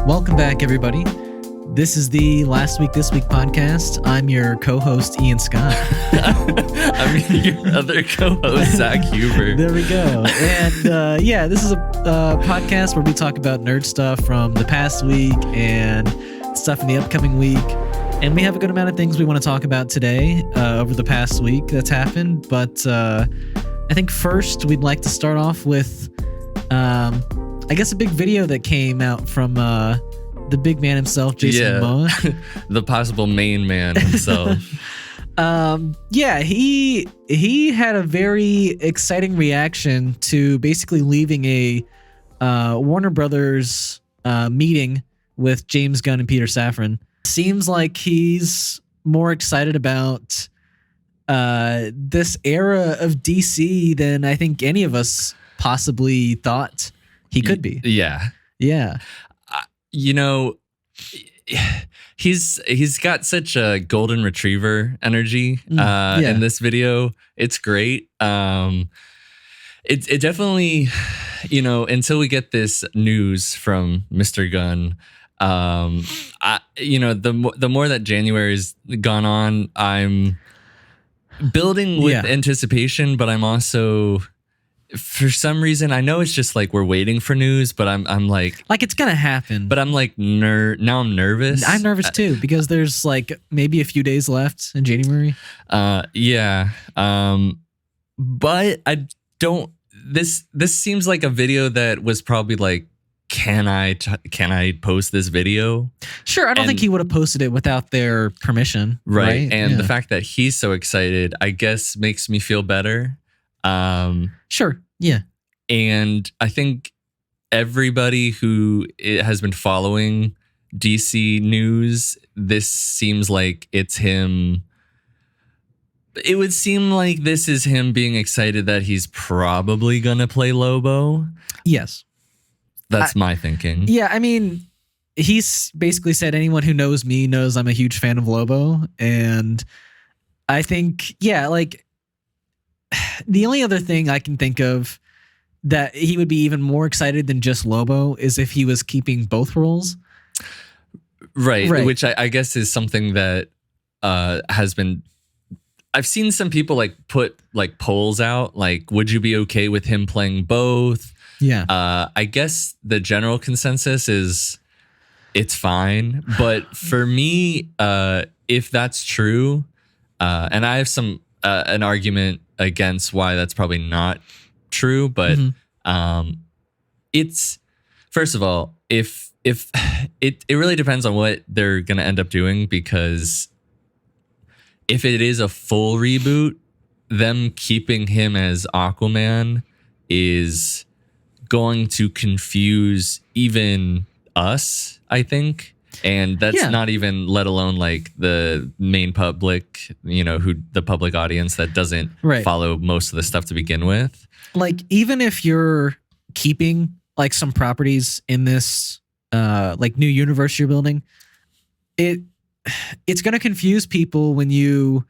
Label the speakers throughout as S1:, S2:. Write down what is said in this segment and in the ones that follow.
S1: Welcome back, everybody. This is the Last Week This Week podcast. I'm your co-host, Ian Scott.
S2: I'm your other co-host, Zack Huber.
S1: There we go. And this is a podcast where we talk about nerd stuff from the past week and stuff in the upcoming week. And we have a good amount of things we want to talk about today over the past week that's happened. But I think first we'd like to start off with, I guess, a big video that came out from the big man himself, Jason Momoa.
S2: The possible main man himself.
S1: He had a very exciting reaction to basically leaving a Warner Brothers meeting with James Gunn and Peter Safran. Seems like he's more excited about this era of DC than I think any of us possibly thought he could be.
S2: Yeah. He's got such a golden retriever energy in this video. It's great. It definitely, until we get this news from Mr. Gunn, the more that January's gone on, I'm building with anticipation, but I'm also, for some reason, I know it's just like we're waiting for news, but I'm like
S1: it's gonna happen.
S2: But I'm like now I'm nervous.
S1: I'm nervous too because there's like maybe a few days left in January.
S2: But I don't. This seems like a video that was probably like, can I post this video?
S1: Sure, I don't think he would have posted it without their permission. Right?
S2: And the fact that he's so excited, I guess, makes me feel better.
S1: Sure. Yeah.
S2: And I think everybody who has been following DC news, this seems like it's him. It would seem like this is him being excited that he's probably going to play Lobo.
S1: Yes.
S2: That's my thinking.
S1: Yeah. I mean, he's basically said anyone who knows me knows I'm a huge fan of Lobo. And I think, the only other thing I can think of that he would be even more excited than just Lobo is if he was keeping both roles.
S2: Right. Which I guess is something that has been... I've seen some people put polls out, would you be okay with him playing both?
S1: Yeah.
S2: I guess the general consensus is it's fine. But for me, if that's true, and I have an argument against why that's probably not true, but it's, first of all, if it really depends on what they're gonna end up doing, because if it is a full reboot, them keeping him as Aquaman is going to confuse even us, I think. And that's not even let alone the main public, who the public audience that doesn't follow most of the stuff to begin with.
S1: Even if you're keeping some properties in this new universe you're building, it's going to confuse people when you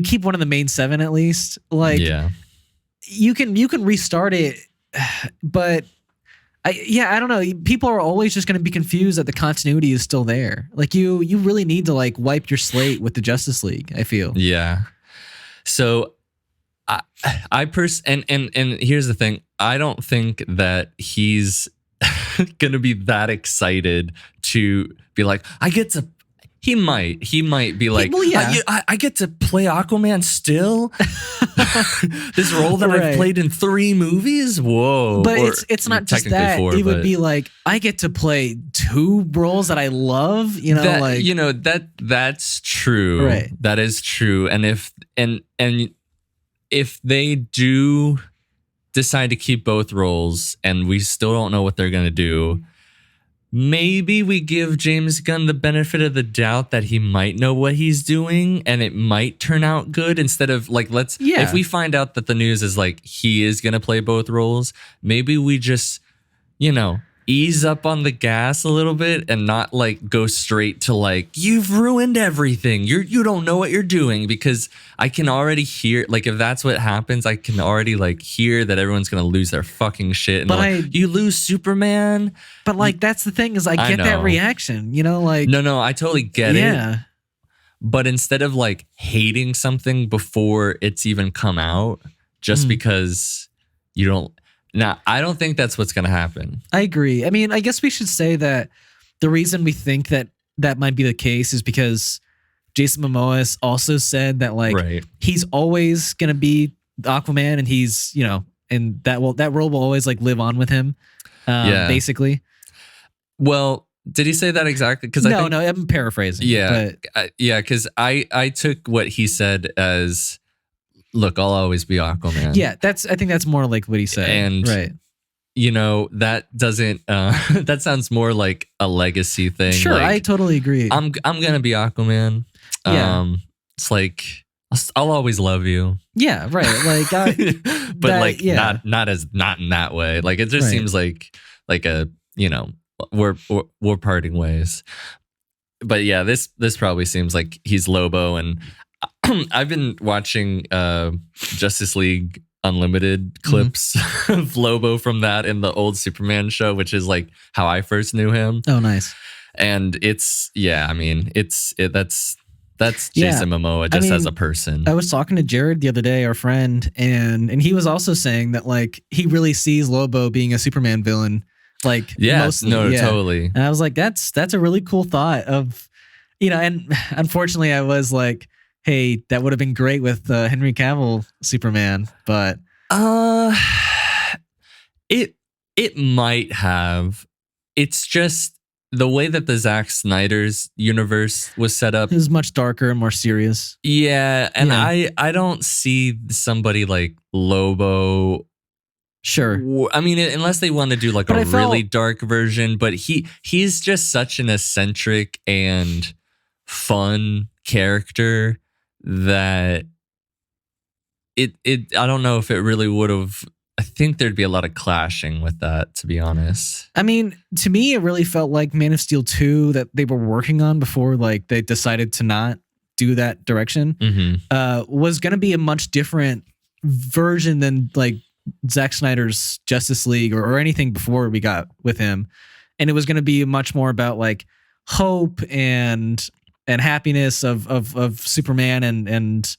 S1: keep one of the main seven, at least. You can restart it, but I don't know. People are always just going to be confused that the continuity is still there. You really need to wipe your slate with the Justice League, I feel.
S2: Yeah. So and here's the thing. I don't think that he's going to be that excited to be like, he might be like, I get to play Aquaman still? This role that I've played in 3 movies? Whoa.
S1: But it's not just that. He would be like, I get to play 2 roles that I love,
S2: that's true.
S1: Right.
S2: That is true. And if they do decide to keep both roles and we still don't know what they're going to do, maybe we give James Gunn the benefit of the doubt that he might know what he's doing and it might turn out good, instead of if we find out that the news is he is going to play both roles, maybe we just, ease up on the gas a little bit and not like go straight to like, you've ruined everything. You don't know what you're doing, because I can already hear, like, if that's what happens, I can already like hear that everyone's going to lose their fucking shit. And
S1: But
S2: like, you lose Superman.
S1: But like, that's the thing, is I get that
S2: know.
S1: reaction, you know, like,
S2: No, I totally get it.
S1: yeah.
S2: But instead of like hating something before it's even come out, just because you don't. Now, I don't think that's what's going to happen.
S1: I agree. I mean, I guess we should say that the reason we think that that might be the case is because Jason Momoa has also said that like he's always going to be Aquaman, and he's, you know, and that role will always like live on with him. Basically.
S2: Well, did he say that exactly? Because
S1: no, I'm paraphrasing.
S2: Yeah, because I took what he said as, look, I'll always be Aquaman.
S1: Yeah, I think that's more like what he said.
S2: And
S1: right.
S2: You know, that doesn't that sounds more like a legacy thing.
S1: Sure,
S2: like,
S1: I totally agree.
S2: I'm gonna be Aquaman.
S1: Yeah.
S2: It's like I'll always love you.
S1: Yeah, right. Like
S2: but
S1: that,
S2: like not in that way. Like it just seems like a, you know, we're parting ways. But yeah, this probably seems like he's Lobo. And I've been watching Justice League Unlimited clips of Lobo from that in the old Superman show, which is like how I first knew him.
S1: Oh, nice.
S2: And it's that's Jason Momoa just as a person.
S1: I was talking to Jared the other day, our friend, and he was also saying that like he really sees Lobo being a Superman villain. Like,
S2: totally.
S1: And I was like, that's a really cool thought of, you know, and unfortunately I was like, hey, that would have been great with Henry Cavill Superman, but
S2: it might have. It's just the way that the Zack Snyder's universe was set up.
S1: It was much darker and more serious.
S2: Yeah, and I don't see somebody like Lobo.
S1: Sure.
S2: I mean, unless they want to do like really dark version, but he's just such an eccentric and fun character that I don't know if it really would have. I think there'd be a lot of clashing with that, to be honest.
S1: I mean, to me, it really felt like Man of Steel 2 that they were working on before like they decided to not do that direction was going to be a much different version than like Zack Snyder's Justice League or anything before we got with him. And it was going to be much more about like hope and happiness of Superman and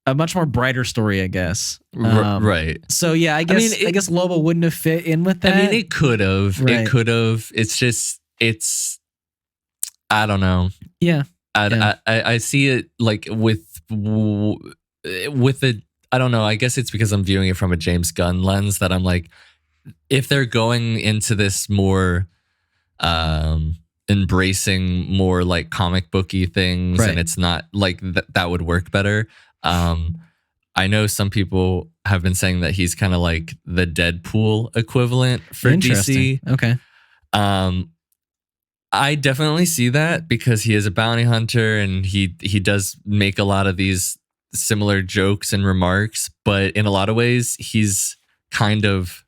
S1: a much more brighter story, I guess.
S2: Right.
S1: So yeah, I guess Lobo wouldn't have fit in with that.
S2: I mean, it could have. Right. It could have. It's just, I don't know.
S1: Yeah.
S2: I see it like with the, I don't know. I guess it's because I'm viewing it from a James Gunn lens that I'm like, if they're going into this more, embracing more like comic booky things, and it's not like that would work better. I know some people have been saying that he's kind of like the Deadpool equivalent for DC.
S1: Okay.
S2: I definitely see that because he is a bounty hunter and he does make a lot of these similar jokes and remarks, but in a lot of ways he's kind of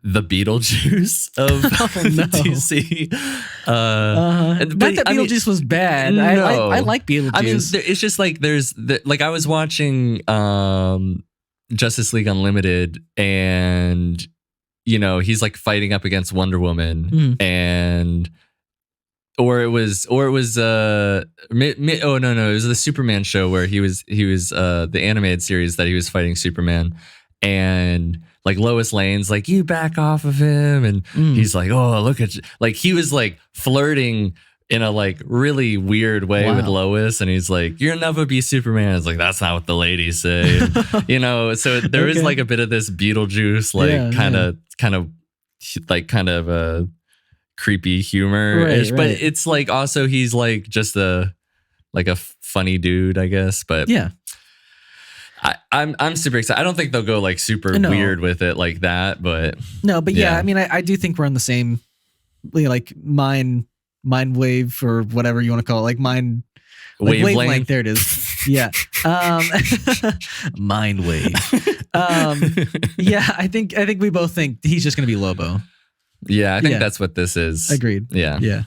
S2: the Beetlejuice of DC.
S1: Not that Beetlejuice was bad. No. I like Beetlejuice.
S2: I mean, it's just like like I was watching Justice League Unlimited, and you know he's like fighting up against Wonder Woman, and or it was it was the Superman show where he was the animated series that he was fighting Superman, and like Lois Lane's like, you back off of him, and he's like, oh, look at you. Like he was like flirting in a like really weird way with Lois, and he's like, you'll never be Superman. It's like, that's not what the ladies say. You know, so there is like a bit of this Beetlejuice like kind of a creepy humor, but it's like also he's like just a funny dude, I guess. But
S1: yeah.
S2: I'm super excited. I don't think they'll go like super weird with it like that, but
S1: yeah. I mean, I do think we're on the same like mind wave or whatever you want to call it, like mind wavelength. There it is. Yeah. Mind wave. Yeah, I think we both think he's just gonna be Lobo.
S2: Yeah, I think
S1: Yeah.
S2: that's what this is.
S1: Agreed.
S2: Yeah.
S1: Yeah.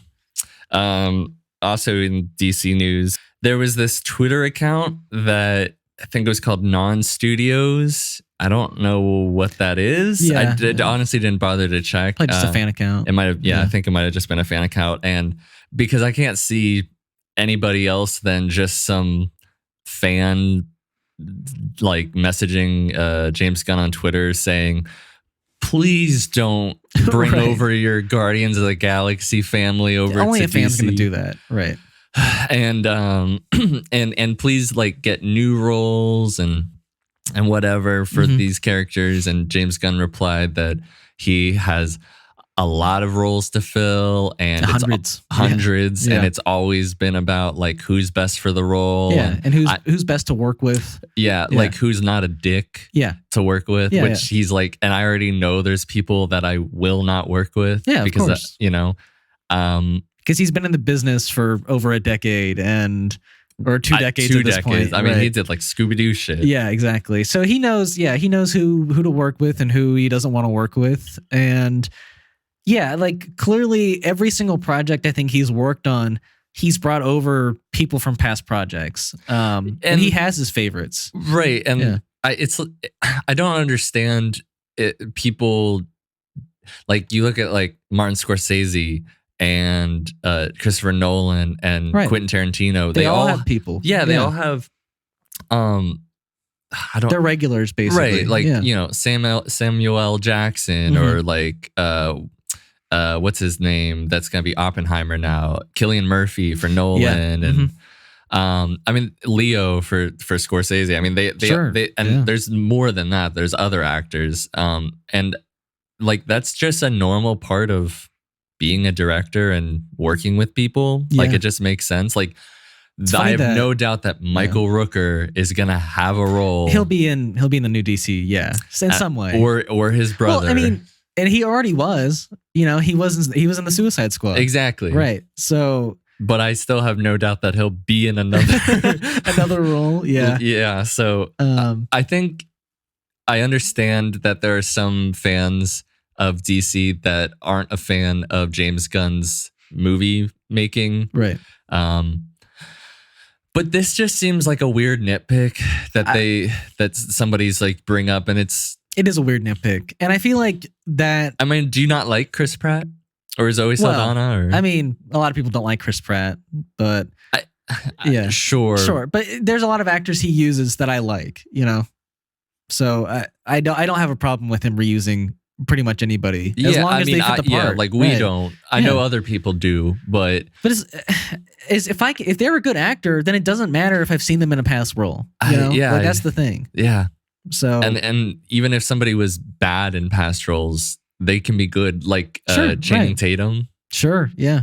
S2: Also in DC news, there was this Twitter account that I think it was called Non-Studios. I don't know what that is.
S1: Yeah.
S2: Honestly didn't bother to check.
S1: Probably just a fan account.
S2: It might have, I think it might have just been a fan account. And because I can't see anybody else than just some fan like messaging James Gunn on Twitter saying, please don't bring over your Guardians of the Galaxy family over
S1: Only
S2: to
S1: a fan's
S2: DC.
S1: going to do that. Right.
S2: And and please like get new roles and whatever for these characters. And James Gunn replied that he has a lot of roles to fill and hundreds
S1: Yeah.
S2: and it's always been about like who's best for the role
S1: and who's best to work with.
S2: Like who's not a dick to work with, which he's like, and I already know there's people that I will not work with because
S1: of course. Because he's been in the business for over a decade or 2 decades at this point.
S2: I mean, he did like Scooby-Doo shit.
S1: Yeah, exactly. So he knows who to work with and who he doesn't want to work with. And yeah, like clearly every single project I think he's worked on, he's brought over people from past projects. And he has his favorites.
S2: Right. And I don't understand people like you look at like Martin Scorsese and Christopher Nolan and Quentin Tarantino.
S1: They all have people.
S2: Yeah, they all have
S1: they're regulars basically.
S2: Right. Like, Samuel L. Jackson or like what's his name? That's gonna be Oppenheimer now. Cillian Murphy for Nolan and I mean Leo for Scorsese. I mean they there's more than that. There's other actors. And like that's just a normal part of being a director and working with people. Like it just makes sense. Like I have no doubt that Michael Rooker is gonna have a role.
S1: He'll be in the new DC, in some way,
S2: or his brother.
S1: Well, I mean, and he already was. He was in the Suicide Squad.
S2: Exactly.
S1: Right. So,
S2: but I still have no doubt that he'll be in another
S1: role. Yeah.
S2: Yeah. So I think I understand that there are some fans of DC that aren't a fan of James Gunn's movie making.
S1: Right.
S2: But this just seems like a weird nitpick that somebody's like bring up, and it
S1: is a weird nitpick, and I feel like that.
S2: I mean, do you not like Chris Pratt or Zoe Saldana? Or
S1: I mean, a lot of people don't like Chris Pratt, but
S2: sure.
S1: But there's a lot of actors he uses that I like, So I don't have a problem with him reusing pretty much anybody as long as they fit the part.
S2: Yeah, like we don't. I know other people do, but
S1: if they're a good actor, then it doesn't matter if I've seen them in a past role. That's the thing.
S2: Yeah.
S1: So
S2: and even if somebody was bad in past roles, they can be good. Like Channing Tatum.
S1: Sure. Yeah.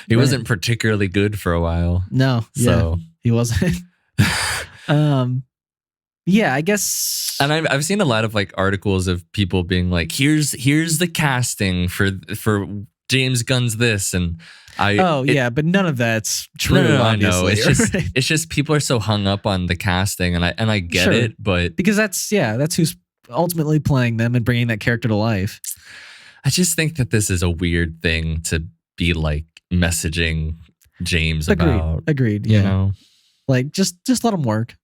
S2: He wasn't particularly good for a while.
S1: No.
S2: So
S1: he wasn't. Yeah, I guess.
S2: And I've seen a lot of like articles of people being like, here's the casting for James Gunn's this, and
S1: but none of that's true.
S2: No, I know. It's just people are so hung up on the casting, and I get it, but
S1: because that's who's ultimately playing them and bringing that character to life.
S2: I just think that this is a weird thing to be like messaging James about.
S1: Agreed. Yeah. Like just let him work.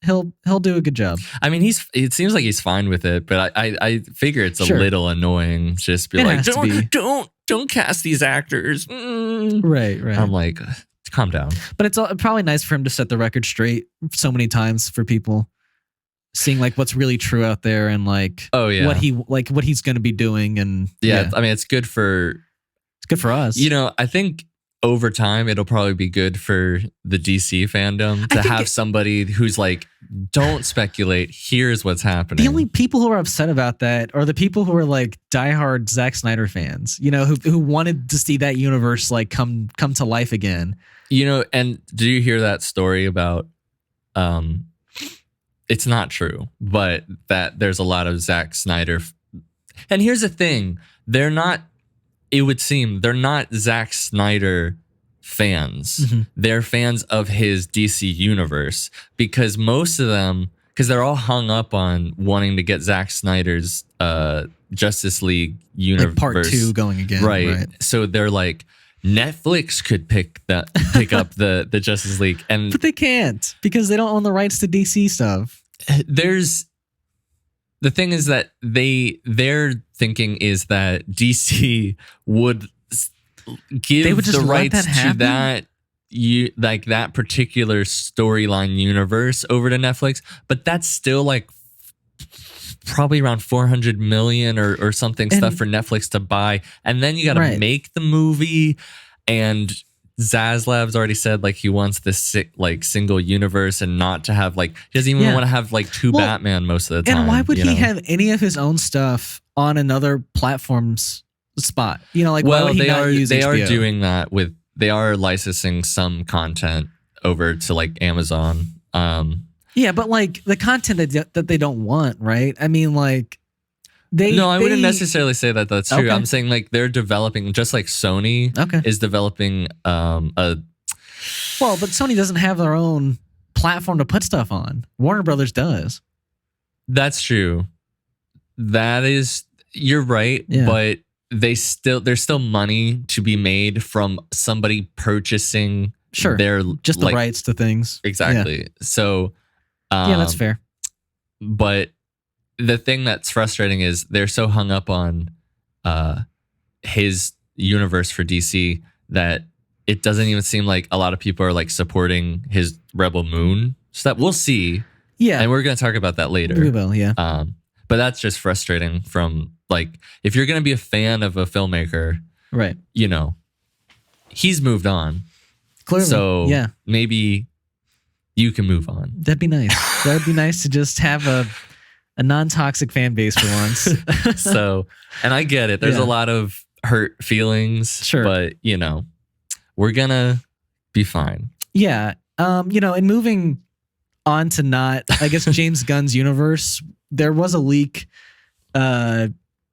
S1: He'll do a good job.
S2: I mean, it seems like he's fine with it, but I figure it's a little annoying. Just be like, don't cast these actors.
S1: Right.
S2: I'm like, calm down.
S1: But it's probably nice for him to set the record straight so many times for people, seeing like what's really true out there and like what he's going to be doing and
S2: I mean, it's good for
S1: us.
S2: I think over time it'll probably be good for the DC fandom to have somebody who's like, don't speculate, here's what's happening.
S1: The only people who are upset about that are the people who are like diehard Zack Snyder fans, who wanted to see that universe like come to life again.
S2: And do you hear that story about it's not true, but that there's a lot of Zack Snyder and here's the thing, it would seem they're not Zack Snyder fans. Mm-hmm. They're fans of his DC universe because they're all hung up on wanting to get Zack Snyder's Justice League universe,
S1: like part 2 going again,
S2: right? So they're like, Netflix could pick up the Justice League,
S1: but they can't because they don't own the rights to DC stuff.
S2: The thing is that their thinking is that DC would give the rights to that that particular storyline universe over to Netflix, but that's still like probably around 400 million or something stuff for Netflix to buy, and then you got to make the movie. And Zaslav's already said like he wants this like single universe and not to have like he doesn't even want to have like two Batman most of the time.
S1: And why would he have any of his own stuff on another platform's spot? You know, like why would he not use
S2: they
S1: HBO?
S2: Are doing that with they are licensing some content over to like Amazon.
S1: Yeah, but like the content that they don't want, right? I mean, like
S2: I wouldn't necessarily say that that's true.
S1: Okay.
S2: I'm saying like they're developing, just like Sony is developing Well,
S1: but Sony doesn't have their own platform to put stuff on. Warner Brothers does.
S2: That's true. You're right, but there's still money to be made from somebody purchasing their
S1: just the rights to things.
S2: Exactly. Yeah. So
S1: that's fair.
S2: But the thing that's frustrating is they're so hung up on his universe for DC that it doesn't even seem like a lot of people are like supporting his Rebel Moon stuff. We'll see. Yeah. And we're going to talk about that later.
S1: We will, yeah.
S2: But that's just frustrating from like, if you're going to be a fan of a filmmaker,
S1: right?
S2: You know, he's moved on.
S1: Clearly.
S2: So maybe you can move on.
S1: That'd be nice. That'd be nice to just have a non-toxic fan base for once.
S2: So, and I get it. There's a lot of hurt feelings, but you know, we're gonna be fine. Yeah.
S1: You know, and moving on to not, I guess, James Gunn's universe, there was a leak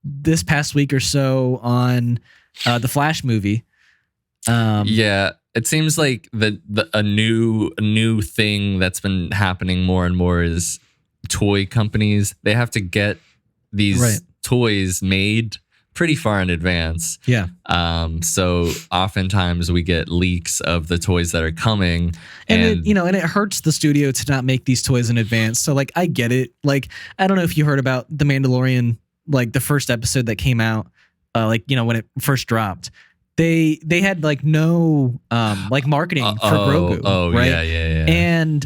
S1: this past week or so on the Flash movie.
S2: It seems like a new thing that's been happening more and more is toy companies. They have to get these toys made pretty far in advance.
S1: Yeah.
S2: So oftentimes we get leaks of the toys that are coming,
S1: and it hurts the studio to not make these toys in advance. So like I get it. Like I don't know if you heard about The Mandalorian, like the first episode that came out, when it first dropped. They had like no like marketing for Grogu. Right?
S2: Yeah.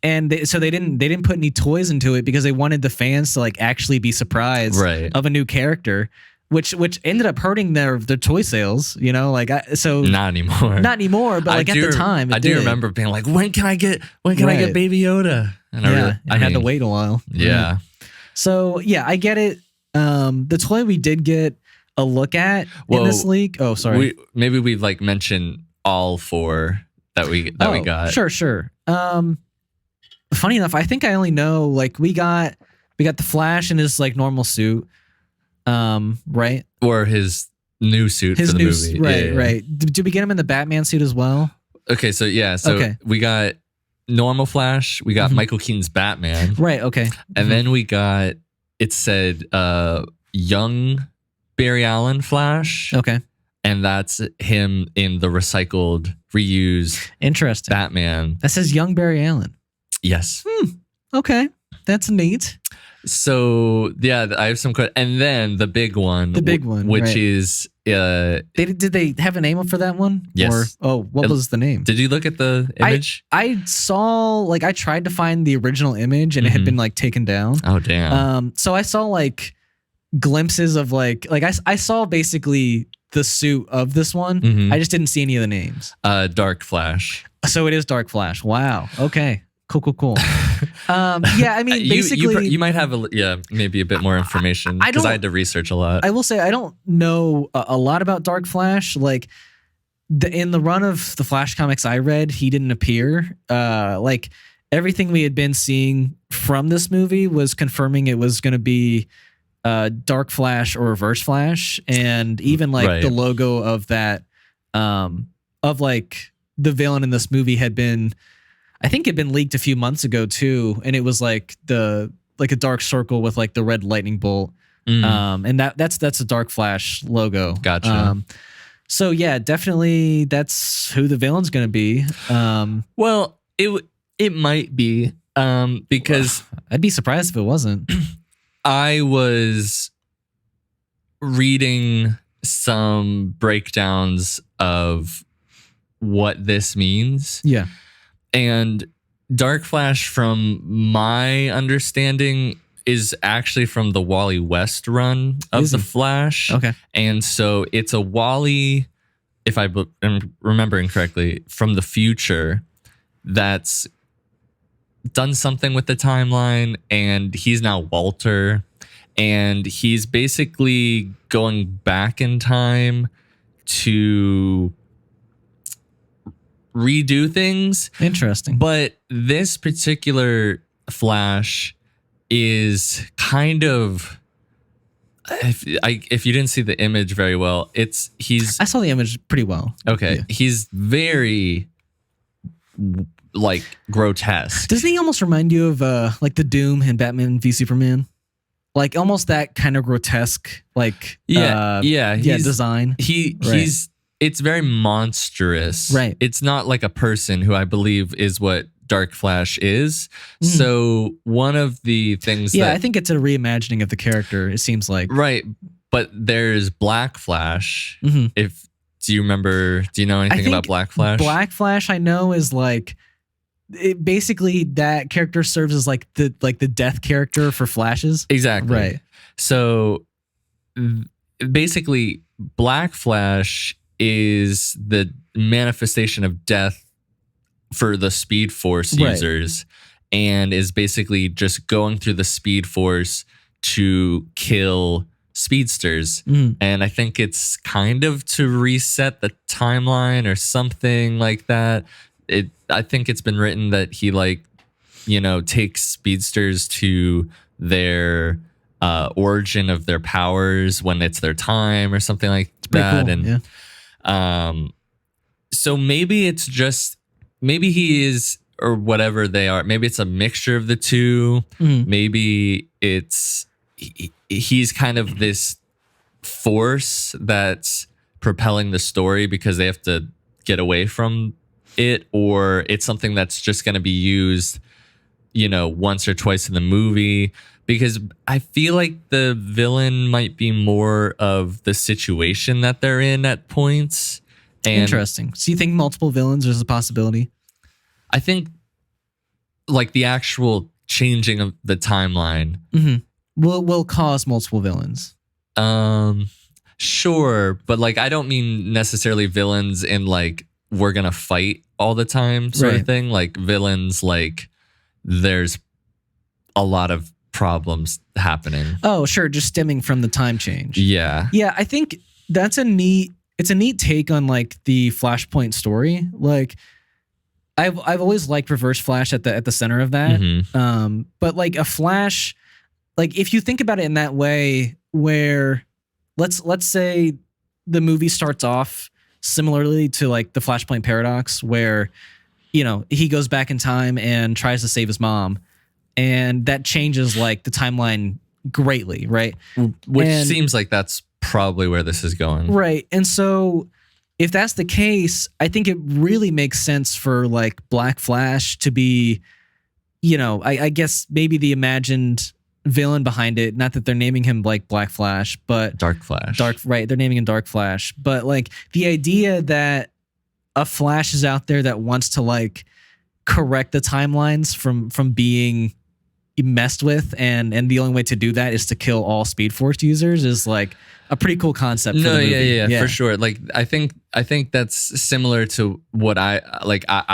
S1: And they didn't put any toys into it because they wanted the fans to like actually be surprised of a new character, which ended up hurting their toy sales. You know, like not anymore. But like at the time, I
S2: do remember being like, when can I get Baby Yoda? And
S1: I had to wait a while.
S2: Yeah.
S1: So I get it. The toy we did get a look at in this leak. Oh, sorry.
S2: Maybe we've like mentioned all four that we got.
S1: Sure. Funny enough, I think I only know like we got the Flash in his like normal suit, right?
S2: Or his new suit for the movie.
S1: Right. Did we get him in the Batman suit as well?
S2: Okay, so we got normal Flash, we got Michael Keaton's Batman.
S1: Right, okay.
S2: And then we got, it said young Barry Allen Flash.
S1: Okay.
S2: And that's him in the recycled, reused
S1: Interesting
S2: Batman.
S1: That says young Barry Allen.
S2: Yes.
S1: Okay. That's neat.
S2: So I have some questions. And then the big one, which is
S1: did they have a name for that one?
S2: Yes.
S1: What was the name?
S2: Did you look at the image?
S1: I saw like I tried to find the original image and it had been like taken down.
S2: Oh damn.
S1: So I saw like glimpses of like I saw basically the suit of this one. I just didn't see any of the names.
S2: Dark Flash.
S1: So it is Dark Flash. Wow. Okay. Cool. I mean, basically,
S2: you might have maybe a bit more information because I had to research a lot.
S1: I will say I don't know a lot about Dark Flash. Like in the run of the Flash comics I read, he didn't appear. Like everything we had been seeing from this movie was confirming it was going to be Dark Flash or Reverse Flash, and even like the logo of that of like the villain in this movie had been. I think it had been leaked a few months ago too, and it was like a dark circle with like the red lightning bolt And that's a Dark Flash logo.
S2: Gotcha.
S1: So yeah, definitely that's who the villain's going to be.
S2: Well, it might be because
S1: I'd be surprised if it wasn't.
S2: I was reading some breakdowns of what this means.
S1: Yeah.
S2: And Dark Flash, from my understanding, is actually from the Wally West run of the Flash.
S1: Okay.
S2: And so it's a Wally, if I'm remembering correctly, from the future that's done something with the timeline, and he's now Walter, and he's basically going back in time to redo things.
S1: Interesting.
S2: But this particular Flash is kind of, if you didn't see the image very well, I
S1: saw the image pretty well.
S2: Okay.
S1: Yeah.
S2: He's very like grotesque.
S1: Doesn't he almost remind you of like the Doom in Batman v Superman? Like almost that kind of grotesque, like design. It's
S2: very monstrous.
S1: Right.
S2: It's not like a person, who I believe is what Dark Flash is. So one of the things
S1: I think it's a reimagining of the character, it seems like.
S2: Right. But there's Black Flash. Do you know anything about Black Flash?
S1: Black Flash, I know, is like basically that character serves as like the death character for Flashes.
S2: Exactly.
S1: Right.
S2: So basically Black Flash is the manifestation of death for the Speed Force users, and is basically just going through the Speed Force to kill speedsters. And I think it's kind of to reset the timeline or something like that. I think it's been written that he takes speedsters to their origin of their powers when it's their time or something like that.
S1: Cool.
S2: And so maybe he is, or whatever they are. Maybe it's a mixture of the two. Maybe he's kind of this force that's propelling the story because they have to get away from it, or it's something that's just going to be used, once or twice in the movie. Because I feel like the villain might be more of the situation that they're in at points. And
S1: interesting. So you think multiple villains is a possibility?
S2: I think like the actual changing of the timeline
S1: will cause multiple villains.
S2: Sure, but like I don't mean necessarily villains in like we're gonna fight all the time sort of thing. Like villains, like there's a lot of problems happening.
S1: Oh, sure, just stemming from the time change.
S2: Yeah.
S1: I think that's a neat take on like the Flashpoint story. Like I've always liked Reverse Flash at the center of that. But like a Flash, like if you think about it in that way, where let's say the movie starts off similarly to like the Flashpoint paradox, where he goes back in time and tries to save his mom, and that changes like the timeline greatly, right?
S2: Which seems like that's probably where this is going.
S1: Right. And so if that's the case, I think it really makes sense for like Black Flash to be, I guess maybe the imagined villain behind it. Not that they're naming him like Black Flash, but
S2: Dark Flash.
S1: Right. They're naming him Dark Flash. But like the idea that a Flash is out there that wants to like correct the timelines from being messed with, and the only way to do that is to kill all Speed Force users is like a pretty cool concept. For the movie.
S2: Yeah, for sure. Like I think that's similar to what I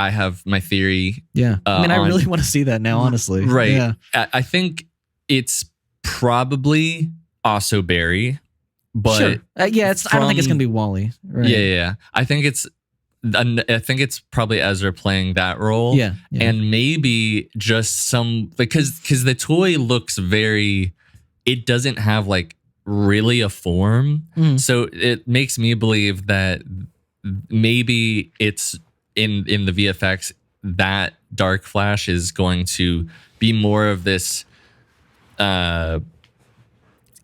S2: have my theory.
S1: Yeah, I really want to see that now, honestly.
S2: Right.
S1: Yeah.
S2: I think it's probably also Barry, but
S1: sure. I don't think it's gonna be Wally. Right?
S2: Yeah. I think it's probably Ezra playing that role.
S1: Yeah.
S2: And maybe just because the toy looks it doesn't have like really a form. So it makes me believe that maybe it's in the VFX that Dark Flash is going to be more of this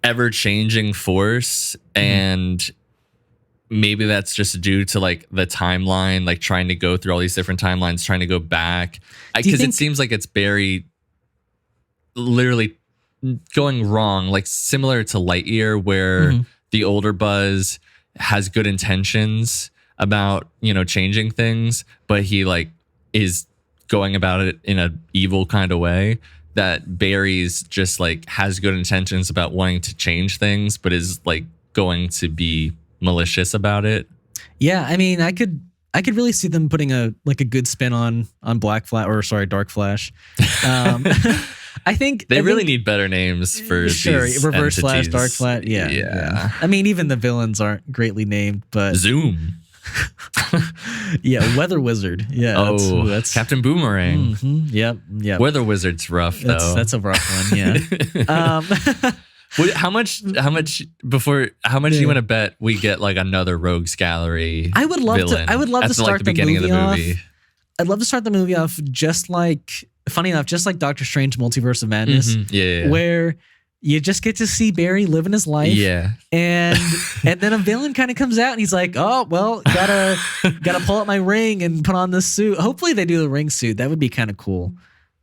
S2: ever-changing force, and maybe that's just due to like the timeline, like trying to go through all these different timelines, trying to go back, because it seems like it's Barry literally going wrong, like similar to Lightyear, where the older Buzz has good intentions about, you know, changing things, but he like is going about it in a evil kind of way. That Barry's just like has good intentions about wanting to change things, but is like going to be malicious about it.
S1: Yeah, I mean, I could really see them putting a good spin on Dark Flash. I think
S2: they really need better names for these
S1: Reverse
S2: entities.
S1: Flash, Dark Flash. Yeah. I mean, even the villains aren't greatly named, but
S2: Zoom.
S1: Yeah, Weather Wizard. Yeah.
S2: That's Captain Boomerang.
S1: Yep.
S2: Weather Wizard's rough though.
S1: That's a rough one. Yeah.
S2: How much do you want to bet we get like another Rogues Gallery?
S1: I would love
S2: villain
S1: to start
S2: like the beginning of the movie.
S1: I'd love to start the movie off just like Doctor Strange Multiverse of Madness.
S2: Yeah.
S1: Where you just get to see Barry living his life.
S2: Yeah.
S1: And then a villain kind of comes out and he's like, oh, well, gotta pull out my ring and put on this suit. Hopefully they do the ring suit. That would be kind of cool.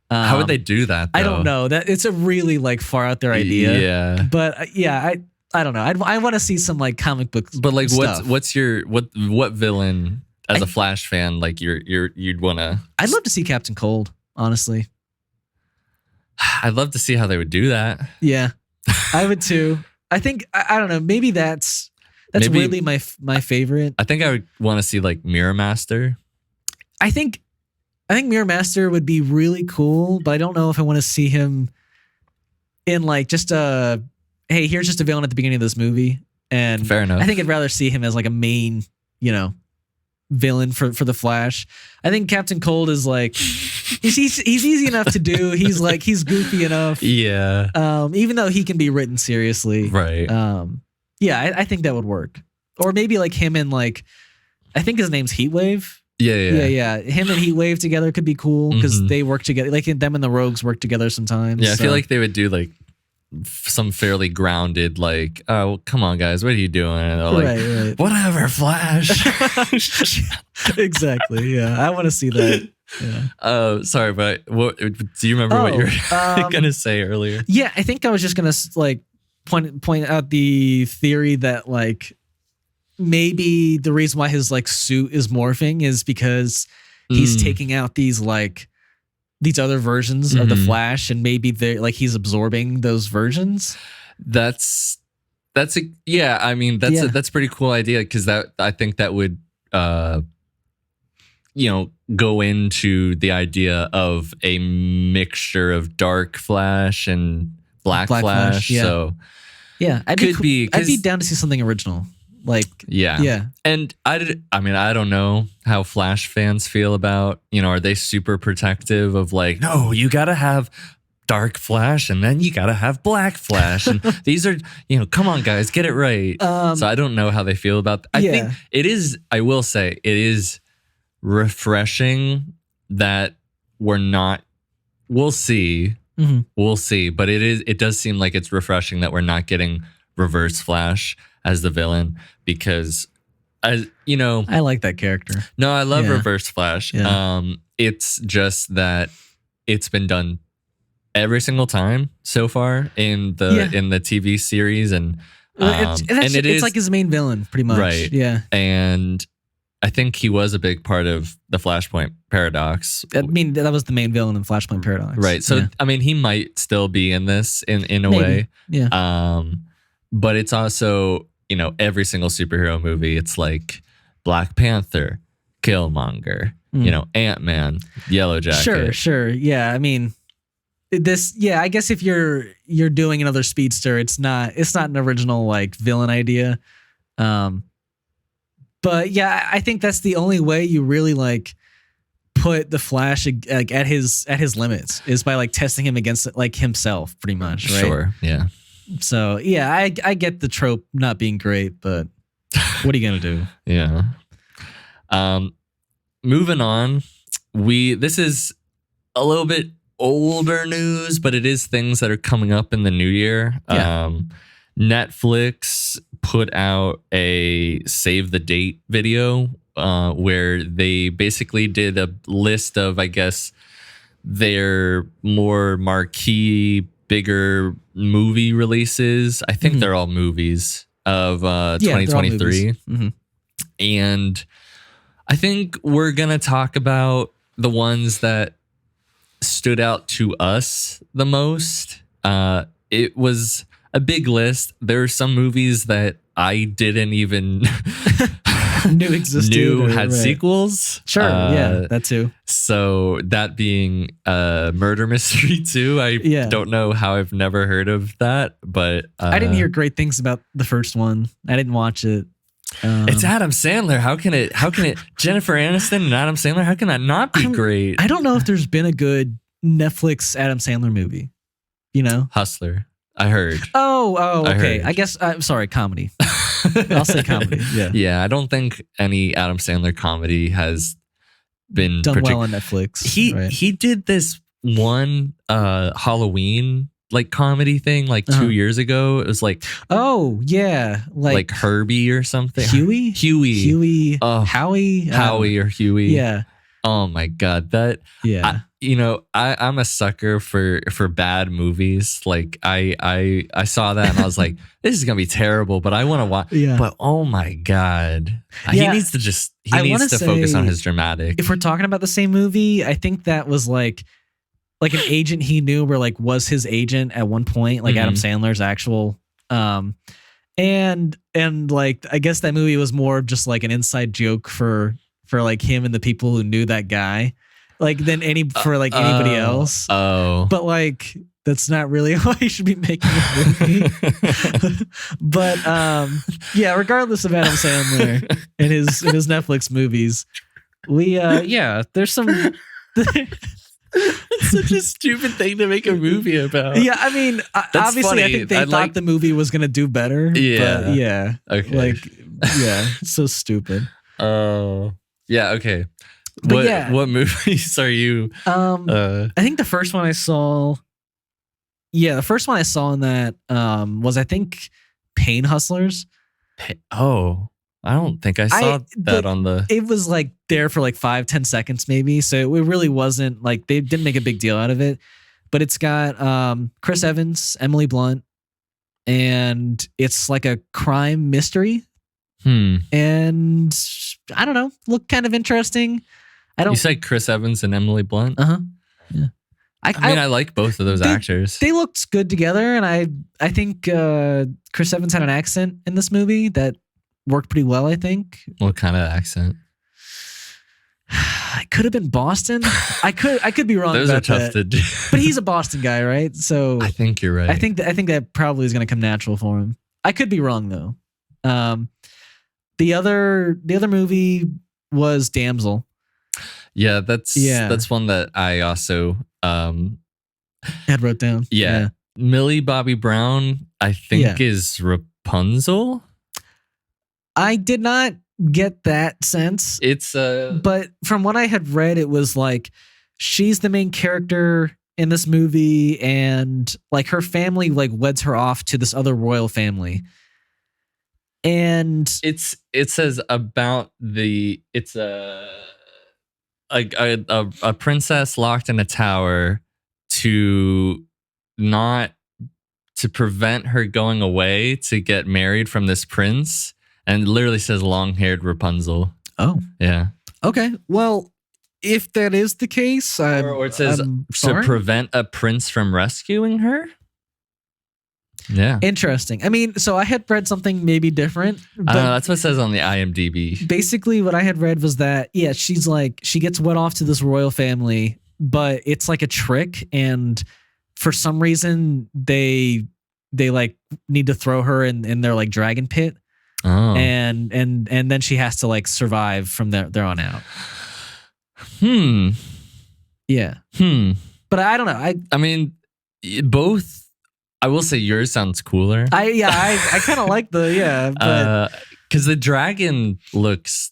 S2: How would they do that, though?
S1: I don't know. That it's a really like far out there idea.
S2: Yeah.
S1: But I don't know. I want to see some like comic book
S2: But like
S1: stuff.
S2: what villain as a Flash fan like you'd want to?
S1: I'd love to see Captain Cold, honestly.
S2: I'd love to see how they would do that.
S1: Yeah. I would too. I think I don't know, maybe that's really my favorite.
S2: I think I would want to see like Mirror Master.
S1: I think Mirror Master would be really cool, but I don't know if I want to see him in like just hey, here's just a villain at the beginning of this movie. And
S2: fair enough.
S1: I think I'd rather see him as like a main, you know, villain for the Flash. I think Captain Cold is like he's easy enough to do. He's goofy enough.
S2: Yeah.
S1: Even though he can be written seriously.
S2: Right.
S1: Yeah, I think that would work. Or maybe like him and like I think his name's Heatwave. Yeah. Him and Heatwave together could be cool because they work together. Like them and the Rogues work together sometimes.
S2: Yeah, I feel like they would do like some fairly grounded, like, oh, come on, guys, what are you doing? And they're like,
S1: right.
S2: Whatever, Flash.
S1: Exactly. Yeah, I want to see that. Yeah.
S2: Sorry, but what do you remember what you were gonna say earlier?
S1: Yeah, I think I was just gonna like point out the theory that like maybe the reason why his like suit is morphing is because he's taking out these other versions of the Flash, and maybe they're like he's absorbing those versions. That's a pretty cool idea, because I think that would go into the idea of a mixture of Dark Flash and Black Flash. Yeah.
S2: So
S1: yeah, I'd be down to see something original. Like, yeah.
S2: And I don't know how Flash fans feel about, are they super protective of like, no, you got to have Dark Flash and then you got to have Black Flash. And these are, come on, guys, get it right. So I don't know how they feel about that. I think I will say it is refreshing that we'll see, but it does seem like it's refreshing that we're not getting Reverse Flash as the villain, because I like
S1: that character.
S2: No, I love Reverse Flash.
S1: Yeah.
S2: It's just that it's been done every single time so far in the TV series, and
S1: it's like his main villain pretty much.
S2: Right.
S1: Yeah.
S2: And I think he was a big part of the Flashpoint Paradox.
S1: I mean, that was the main villain in Flashpoint Paradox.
S2: Right. So I mean, he might still be in this in a way.
S1: Yeah.
S2: But it's also, every single superhero movie, it's like Black Panther, Killmonger, Ant-Man, Yellow Jacket.
S1: Sure. Yeah. I mean, I guess if you're doing another speedster, it's not an original like villain idea. But yeah, I think that's the only way you really like put the Flash like at his limits, is by like testing him against like himself pretty much, right?
S2: Sure. Yeah.
S1: So yeah, I get the trope not being great, but what are you gonna do?
S2: Yeah. Moving on, this is a little bit older news, but it is things that are coming up in the new year.
S1: Yeah.
S2: Netflix put out a save the date video where they basically did a list of, I guess, their more marquee, bigger movie releases. I think they're all movies of 2023. And I think we're going to talk about the ones that stood out to us the most. It was a big list. There are some movies that I didn't even
S1: knew existed
S2: had sequels.
S1: Sure, yeah, that too.
S2: So that being Murder Mystery 2, I don't know how I've never heard of that, but
S1: I didn't hear great things about the first one. I didn't watch it.
S2: It's Adam Sandler. How can it Jennifer Aniston and Adam Sandler, how can that not be great?
S1: I don't know if there's been a good Netflix Adam Sandler movie. You know?
S2: Hustler. I heard.
S1: Oh, okay. I guess I'm sorry, comedy. I'll say comedy. Yeah.
S2: Yeah, I don't think any Adam Sandler comedy has been
S1: done well on Netflix.
S2: He did this one Halloween like comedy thing like 2 years ago. It was like,
S1: oh yeah,
S2: like Herbie or something.
S1: Huey.
S2: Oh,
S1: Howie
S2: or Huey.
S1: Yeah.
S2: Oh my God, that.
S1: Yeah.
S2: I'm a sucker for bad movies. Like I saw that and I was like, this is gonna be terrible, but I want to watch.
S1: Yeah.
S2: But oh my God, he needs to focus on his dramatic.
S1: If we're talking about the same movie, I think that was like an agent he knew, or like was his agent at one point, like Adam Sandler's actual. And like I guess that movie was more just like an inside joke for like him and the people who knew that guy. Like than anybody else.
S2: Oh,
S1: but like that's not really why you should be making a movie. But yeah, regardless of Adam Sandler and his Netflix movies, there's some.
S2: It's such a stupid thing to make a movie about.
S1: Yeah, I mean, obviously, funny. I think they thought the movie was gonna do better.
S2: Yeah,
S1: but yeah,
S2: okay,
S1: like yeah, so stupid.
S2: Oh, yeah, okay.
S1: But
S2: what movies are you?
S1: I think the first one I saw. Yeah, the first one I saw in that was I think Pain Hustlers.
S2: Oh, I don't think I saw that on the.
S1: It was like there for like 5-10 seconds maybe, so it really wasn't like they didn't make a big deal out of it. But it's got Chris Evans, Emily Blunt, and it's like a crime mystery. And I don't know, looked kind of interesting.
S2: You said Chris Evans and Emily Blunt?
S1: Yeah.
S2: I like both of those actors.
S1: They looked good together, and I think Chris Evans had an accent in this movie that worked pretty well, I think.
S2: What kind of accent?
S1: It could have been Boston. I could be wrong.
S2: Those
S1: about
S2: are tough to do.
S1: But he's a Boston guy, right? So
S2: I think you're right.
S1: I think that probably is going to come natural for him. I could be wrong though. The other movie was Damsel.
S2: Yeah, that's one that I also
S1: had wrote down.
S2: Yeah. Millie Bobby Brown, I think is Rapunzel.
S1: I did not get that sense. But from what I had read, it was like she's the main character in this movie, and like her family like weds her off to this other royal family. And
S2: it says about it's a princess locked in a tower to prevent her going away to get married from this prince, and it literally says long-haired Rapunzel.
S1: Oh,
S2: yeah.
S1: Okay. Well, if that is the case,
S2: or it says to prevent a prince from rescuing her. Yeah.
S1: Interesting. I mean, so I had read something maybe different. But
S2: I don't know, that's what it says on the IMDb.
S1: Basically, what I had read was that, she's like, she gets wed off to this royal family, but it's like a trick. And for some reason, they like need to throw her in their like dragon pit.
S2: Oh.
S1: And then she has to like survive from there on out. Yeah. But I don't know.
S2: I mean, both. I will say yours sounds cooler.
S1: I kind of like but
S2: because the dragon looked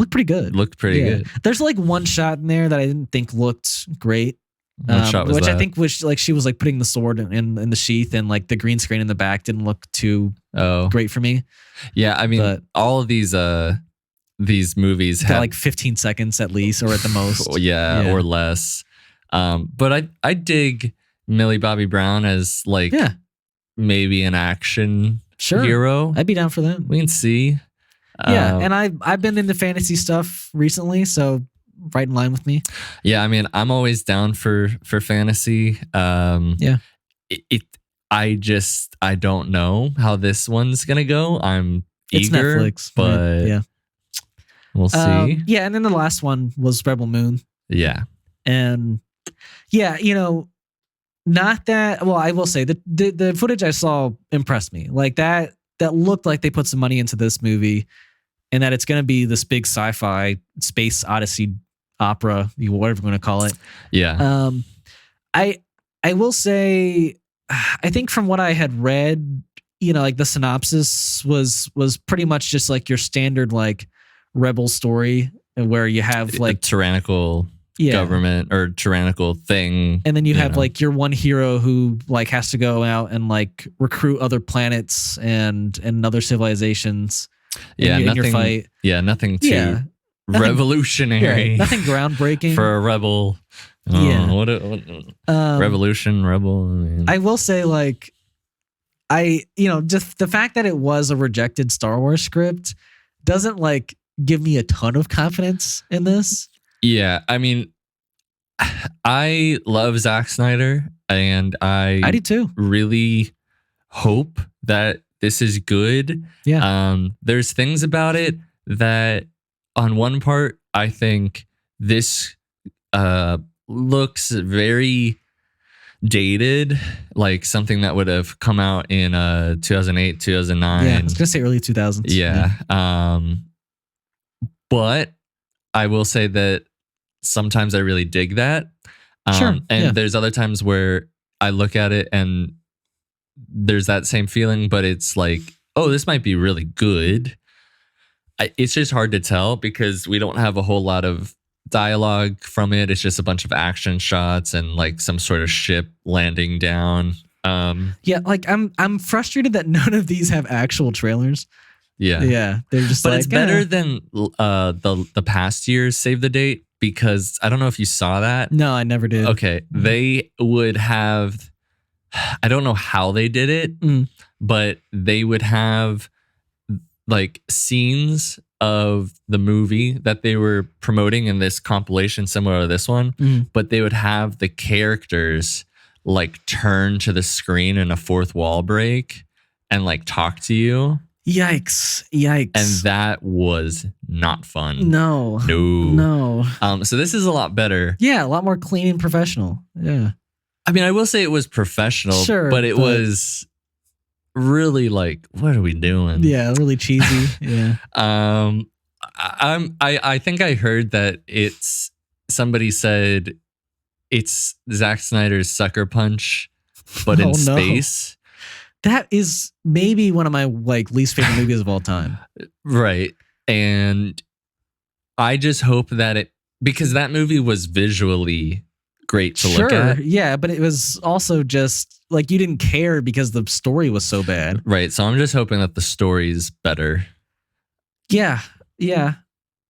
S1: pretty good.
S2: Looked pretty good.
S1: There's like one shot in there that I didn't think looked great.
S2: What shot was
S1: which
S2: that?
S1: I think was like she was like putting the sword in the sheath, and like the green screen in the back didn't look too great for me.
S2: Yeah, I mean,
S1: But
S2: all of these movies
S1: got
S2: have
S1: like 15 seconds at least, or at the most.
S2: yeah, or less. But I dig Millie Bobby Brown as like maybe an action hero.
S1: I'd be down for that.
S2: We can see.
S1: Yeah, and I've been into fantasy stuff recently, so right in line with me.
S2: Yeah, I mean, I'm always down for fantasy. I don't know how this one's gonna go. It's eager,
S1: Netflix,
S2: but
S1: yeah,
S2: we'll see.
S1: Yeah, and then the last one was Rebel Moon.
S2: Yeah,
S1: and yeah, not that. Well, I will say the footage I saw impressed me. Like that looked like they put some money into this movie, and that it's going to be this big sci-fi space odyssey opera, whatever you want to call it.
S2: Yeah.
S1: I will say, I think from what I had read, like the synopsis was pretty much just like your standard like rebel story where you have like
S2: a tyrannical government or tyrannical thing,
S1: and then you have like your one hero who like has to go out and like recruit other planets and other civilizations. In your fight.
S2: Yeah, nothing too revolutionary.
S1: Nothing groundbreaking
S2: for a rebel. What revolution rebel. I mean.
S1: I will say, like, just the fact that it was a rejected Star Wars script doesn't like give me a ton of confidence in this.
S2: Yeah, I mean, I love Zack Snyder, and I
S1: do too.
S2: Really hope that this is good.
S1: Yeah.
S2: There's things about it that, on one part, I think this looks very dated, like something that would have come out in 2008, 2009.
S1: Yeah, I was gonna say early 2000s.
S2: Yeah. But I will say that sometimes I really dig that. And there's other times where I look at it and there's that same feeling, but it's like, oh, this might be really good. It's just hard to tell because we don't have a whole lot of dialogue from it. It's just a bunch of action shots and like some sort of ship landing down.
S1: Like I'm frustrated that none of these have actual trailers.
S2: Yeah,
S1: they're just.
S2: But it's better than the past year's Save the Date, because I don't know if you saw that.
S1: No, I never did.
S2: Okay, they would have. I don't know how they did it, but they would have like scenes of the movie that they were promoting in this compilation similar to this one, but they would have the characters like turn to the screen in a fourth wall break and like talk to you.
S1: Yikes.
S2: And that was not fun.
S1: No.
S2: So this is a lot better.
S1: Yeah, a lot more clean and professional. Yeah.
S2: I mean, I will say it was professional, but it was really like, what are we doing?
S1: Yeah, really cheesy. Yeah.
S2: I think I heard that somebody said it's Zack Snyder's Sucker Punch, but in space.
S1: That is maybe one of my like least favorite movies of all time.
S2: Right. And I just hope that because that movie was visually great to look at.
S1: Yeah, but it was also just like you didn't care because the story was so bad.
S2: Right. So I'm just hoping that the story's better.
S1: Yeah.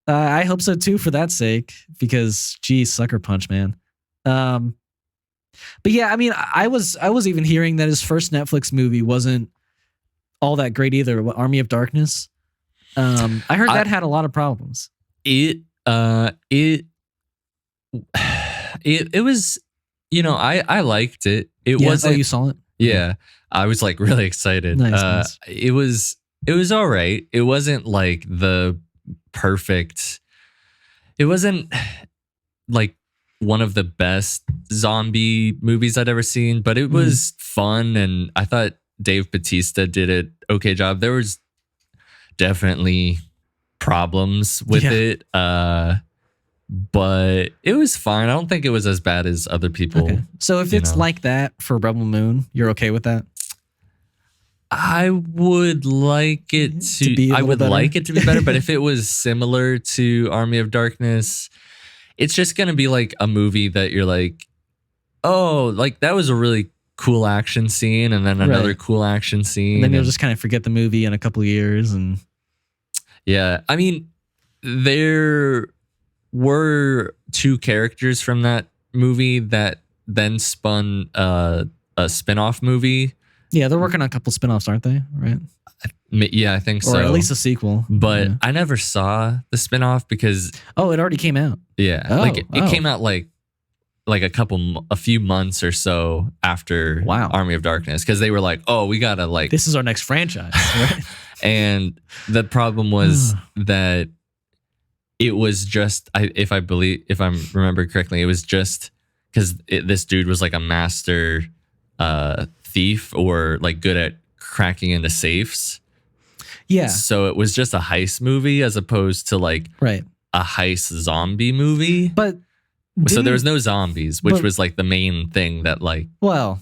S1: I hope so too for that sake, because geez, Sucker Punch, man. But yeah, I mean, I was even hearing that his first Netflix movie wasn't all that great either. Army of Darkness. I heard that had a lot of problems. It
S2: was, I liked it. It wasn't.
S1: Oh, you saw it?
S2: Yeah, I was like really excited.
S1: Nice.
S2: It was all right. It wasn't like the perfect. It wasn't like one of the best zombie movies I'd ever seen, but it was fun, and I thought Dave Bautista did an okay job. There was definitely problems with it, but it was fine. I don't think it was as bad as other people.
S1: Okay. So if it's like that for Rebel Moon, you're okay with that?
S2: I would like it to be like it to be better, but if it was similar to Army of Darkness, it's just going to be like a movie that you're like, oh, like that was a really cool action scene, and then another
S1: Right.
S2: cool action scene.
S1: And then you'll just kind of forget the movie in a couple of years. And
S2: yeah, I mean, there were two characters from that movie that then spun a spin-off movie.
S1: yeah, they're working on a couple spinoffs, aren't they? Right.
S2: Yeah, I think so.
S1: Or at least a sequel.
S2: But
S1: Yeah.
S2: I never saw the spin-off because
S1: Oh, it already came out.
S2: yeah,
S1: Oh,
S2: like it
S1: oh.
S2: came out like a few months or so after
S1: Wow.
S2: Army of Darkness, because they were like, oh, we gotta like
S1: This is our next franchise, right?
S2: and the problem was that it was just if I remember correctly, it was just because this dude was like a master thief or like good at cracking into safes.
S1: Yeah.
S2: So it was just a heist movie as opposed to like
S1: Right.
S2: a heist zombie movie.
S1: But
S2: So there was
S1: didn't-
S2: no zombies, which
S1: but-
S2: was like the main thing that like
S1: well,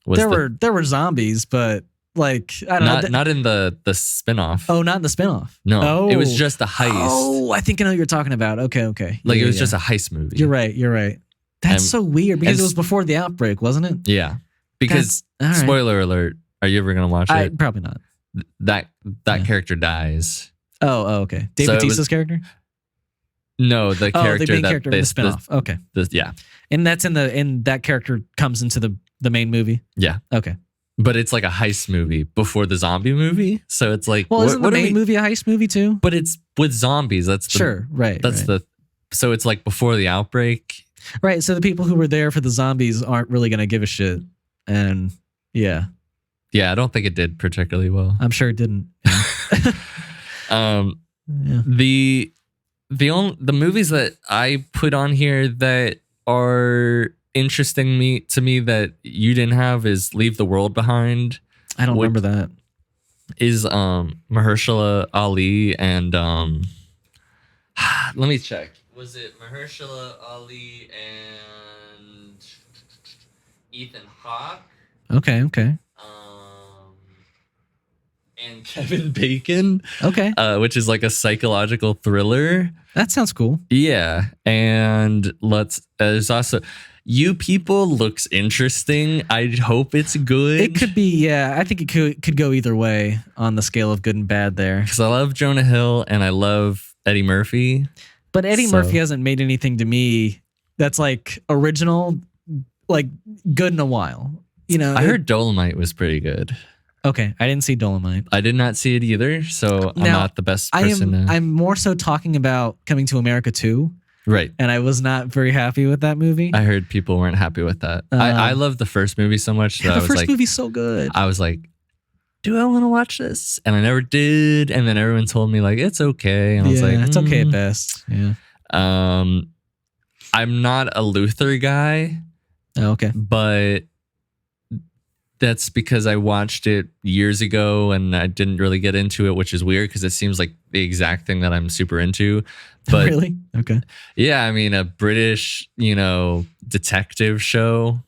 S2: was
S1: there were zombies, but like I don't know.
S2: not in the spin-off.
S1: Oh, not in the spinoff.
S2: No,
S1: Oh.
S2: it was just a heist.
S1: Oh, I think I know what you're talking about. Okay.
S2: Like
S1: Yeah,
S2: it was
S1: yeah.
S2: just a heist movie.
S1: You're right. That's
S2: And-
S1: so weird because
S2: and-
S1: it was before the outbreak, wasn't it?
S2: Yeah, because
S1: That's- all right.
S2: spoiler alert: are you ever gonna watch it?
S1: Probably not.
S2: That
S1: Yeah.
S2: character dies.
S1: Oh, okay. Dave
S2: So it
S1: Bautista's
S2: was-
S1: character?
S2: No, the
S1: Oh,
S2: character
S1: the main
S2: that
S1: character in the spinoff. Okay.
S2: yeah,
S1: And that's in that character comes into the main movie.
S2: yeah.
S1: Okay.
S2: But it's like a heist movie before the zombie movie, so it's like
S1: Well, isn't the
S2: what do
S1: main
S2: we-
S1: movie a heist movie too?
S2: But it's with zombies. That's the,
S1: Sure. Right.
S2: That's
S1: right.
S2: so it's like before the outbreak.
S1: Right. So the people who were there for the zombies aren't really going to give a shit. And yeah,
S2: Yeah, I don't think it did particularly well.
S1: I'm sure it didn't.
S2: Um,
S1: Yeah.
S2: the movies that I put on here that are interesting to me that you didn't have is Leave the World Behind.
S1: I don't
S2: What-
S1: remember that.
S2: Is Mahershala Ali and let me check. Was it Mahershala Ali and Ethan Hawke?
S1: Okay.
S2: And Kevin Bacon,
S1: Okay.
S2: which is like a psychological thriller.
S1: That sounds cool.
S2: Yeah, and there's also You People looks interesting. I hope it's good.
S1: It could be, yeah. I think it could go either way on the scale of good and bad there.
S2: because I love Jonah Hill and I love Eddie Murphy.
S1: But Eddie
S2: So-
S1: Murphy hasn't made anything to me that's like original, like good in a while. You know,
S2: I heard Dolomite was pretty good.
S1: Okay, I didn't see Dolomite.
S2: I did not see it either, so I'm
S1: Now,
S2: not the best person.
S1: I'm more so talking about Coming to America 2,
S2: Right.
S1: and I was not very happy with that movie.
S2: I heard people weren't happy with that. I love the first movie so much that
S1: the
S2: I was
S1: first
S2: like,
S1: movie's so good.
S2: I was like, do I want to watch this? And I never did. And then everyone told me like it's okay. And I was like,
S1: it's okay at best. Yeah.
S2: I'm not a Luther guy,
S1: Oh, okay.
S2: but that's because I watched it years ago and I didn't really get into it, which is weird because it seems like the exact thing that I'm super into. But
S1: Really? Okay.
S2: yeah, I mean, a British, detective show.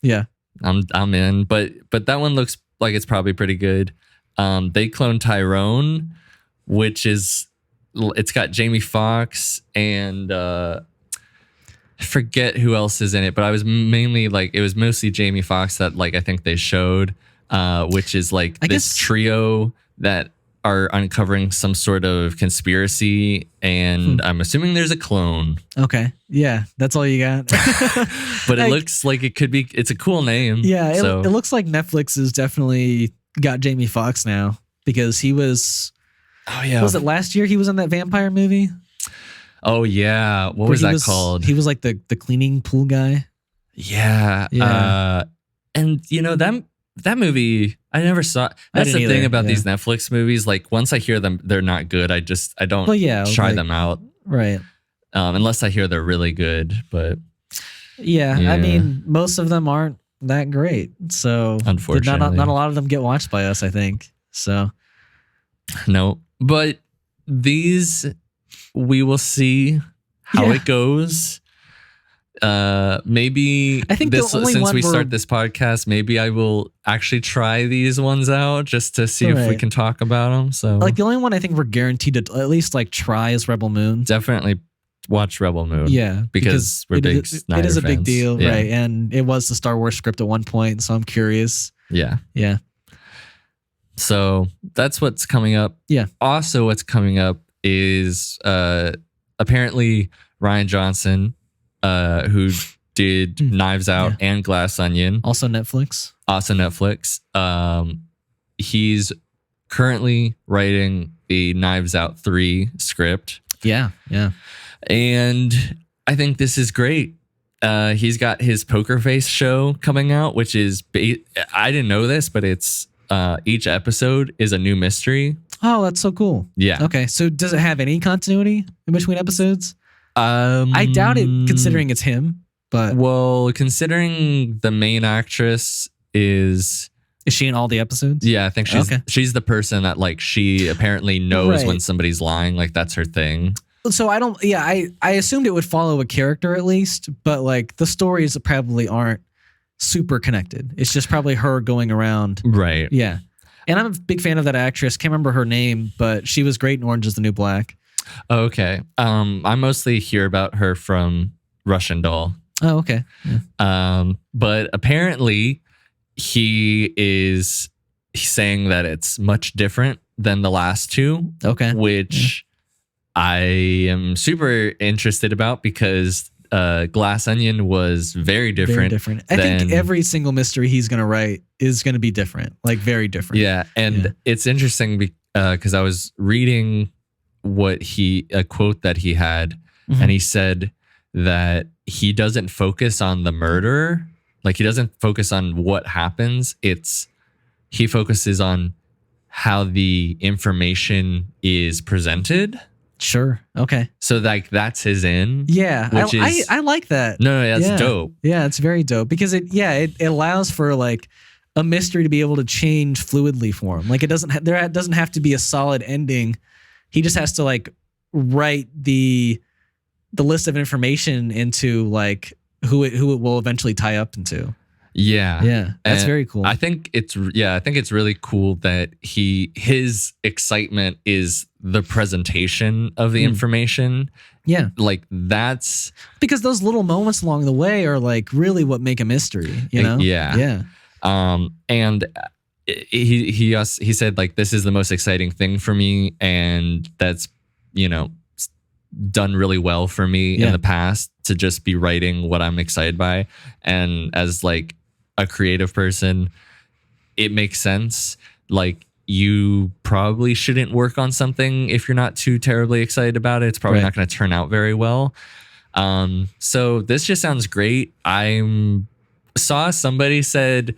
S1: Yeah.
S2: I'm in, but that one looks like it's probably pretty good. They cloned Tyrone, which is it's got Jamie Foxx and I forget who else is in it, but I was mainly like it was mostly Jamie Foxx that like I think they showed, which is like
S1: I
S2: this
S1: guess-
S2: trio that are uncovering some sort of conspiracy, and I'm assuming there's a clone.
S1: Okay. Yeah. That's all you got.
S2: But it
S1: Like-
S2: looks like it's a cool name.
S1: Yeah. It
S2: so
S1: looks like Netflix has definitely got Jamie Foxx now because he was.
S2: oh yeah,
S1: Was it last year he was in that vampire movie?
S2: oh yeah, what
S1: Where
S2: was
S1: he
S2: that called?
S1: He was like the cleaning pool guy.
S2: Yeah.
S1: Yeah.
S2: And that movie I never saw. That's
S1: didn't
S2: the thing
S1: either,
S2: about
S1: yeah.
S2: these Netflix movies. Like once I hear them, they're not good. I don't
S1: Well, yeah,
S2: try
S1: like-
S2: them out.
S1: Right.
S2: Unless I hear they're really good. But
S1: Yeah.
S2: Yeah.
S1: I mean, most of them aren't that great. So
S2: Unfortunately.
S1: not a lot of them get watched by us, I think. So
S2: no. But these we will see how
S1: Yeah.
S2: it goes. Maybe
S1: I think the
S2: this
S1: only
S2: since
S1: one
S2: we
S1: we're-
S2: start this podcast, maybe I will actually try these ones out just to see if we
S1: Right.
S2: can talk about them. So
S1: like the only one I think we're guaranteed to at least like try is Rebel Moon.
S2: definitely watch Rebel Moon.
S1: Yeah,
S2: because we're big Snyder
S1: it is a big
S2: fans.
S1: deal,
S2: Yeah.
S1: right? And it was the Star Wars script at one point, so I'm curious.
S2: Yeah.
S1: Yeah.
S2: So that's what's coming up.
S1: Yeah.
S2: Also, what's coming up is apparently Rian Johnson, who did Knives Out and Glass Onion.
S1: Also Netflix.
S2: He's currently writing the Knives Out 3 script.
S1: Yeah. Yeah.
S2: And I think this is great. He's got his Poker Face show coming out, which is, I didn't know this, but it's each episode is a new mystery.
S1: Oh, that's so cool.
S2: Yeah.
S1: Okay. So does it have any continuity in between episodes? I doubt it, considering it's him. But
S2: well, considering the main actress is
S1: she in all the episodes?
S2: Yeah, I think she's the person that like she apparently knows when somebody's lying. Like that's her thing.
S1: So I assumed it would follow a character at least, but like the stories probably aren't super connected. It's just probably her going around.
S2: Right.
S1: Yeah. And I'm a big fan of that actress. Can't remember her name, but she was great in Orange is the New Black.
S2: Okay. I mostly hear about her from Russian Doll.
S1: Oh, okay. Yeah.
S2: But apparently he's saying that it's much different than the last two.
S1: Okay.
S2: Which I am super interested about because Glass Onion was very different.
S1: I think every single mystery he's going to write is going to be different, like very different.
S2: Yeah. And it's interesting because I was reading a quote that he had, and he said that he doesn't focus on the murderer. Like he doesn't focus on what happens. He focuses on how the information is presented.
S1: Sure. Okay.
S2: So like that's his in.
S1: Yeah. I like that.
S2: No, that's dope.
S1: Yeah, it's very dope because it allows for like a mystery to be able to change fluidly for him. Like there doesn't have to be a solid ending. He just has to like write the list of information into like who it will eventually tie up into.
S2: Yeah.
S1: Yeah. That's very cool.
S2: I think it's really cool that his excitement is the presentation of the information.
S1: Yeah.
S2: Like that's
S1: because those little moments along the way are like really what make a mystery, you know?
S2: Yeah.
S1: Yeah.
S2: And he said like, this is the most exciting thing for me. And that's, done really well for me in the past to just be writing what I'm excited by. And as like a creative person, it makes sense. Like you probably shouldn't work on something if you're not too terribly excited about it. It's probably not going to turn out very well. So this just sounds great. I saw somebody said,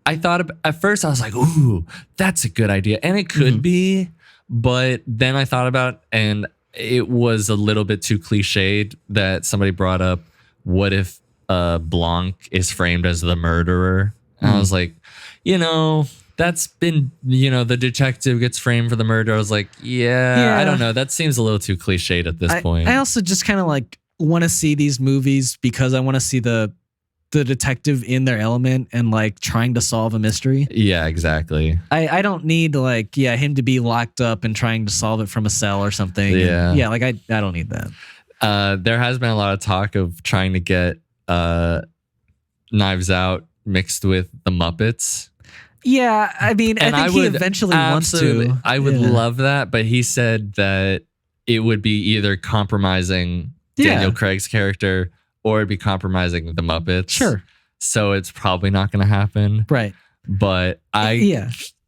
S2: at first I was like, ooh, that's a good idea. And it could be, but then I thought about, and it was a little bit too cliched that somebody brought up, what if Blanc is framed as the murderer? And I was like, that's been, the detective gets framed for the murder. I was like, I don't know. That seems a little too cliched at this point.
S1: I also just kind of like want to see these movies because I want to see the detective in their element and like trying to solve a mystery.
S2: Yeah, exactly.
S1: I don't need like, him to be locked up and trying to solve it from a cell or something.
S2: Yeah.
S1: And, like I don't need that.
S2: There has been a lot of talk of trying to get Knives Out mixed with the Muppets.
S1: Yeah, I mean,
S2: and
S1: I think he eventually wants to.
S2: I would love that, but he said that it would be either compromising Daniel Craig's character or it'd be compromising the Muppets.
S1: Sure.
S2: So it's probably not going to happen.
S1: Right.
S2: But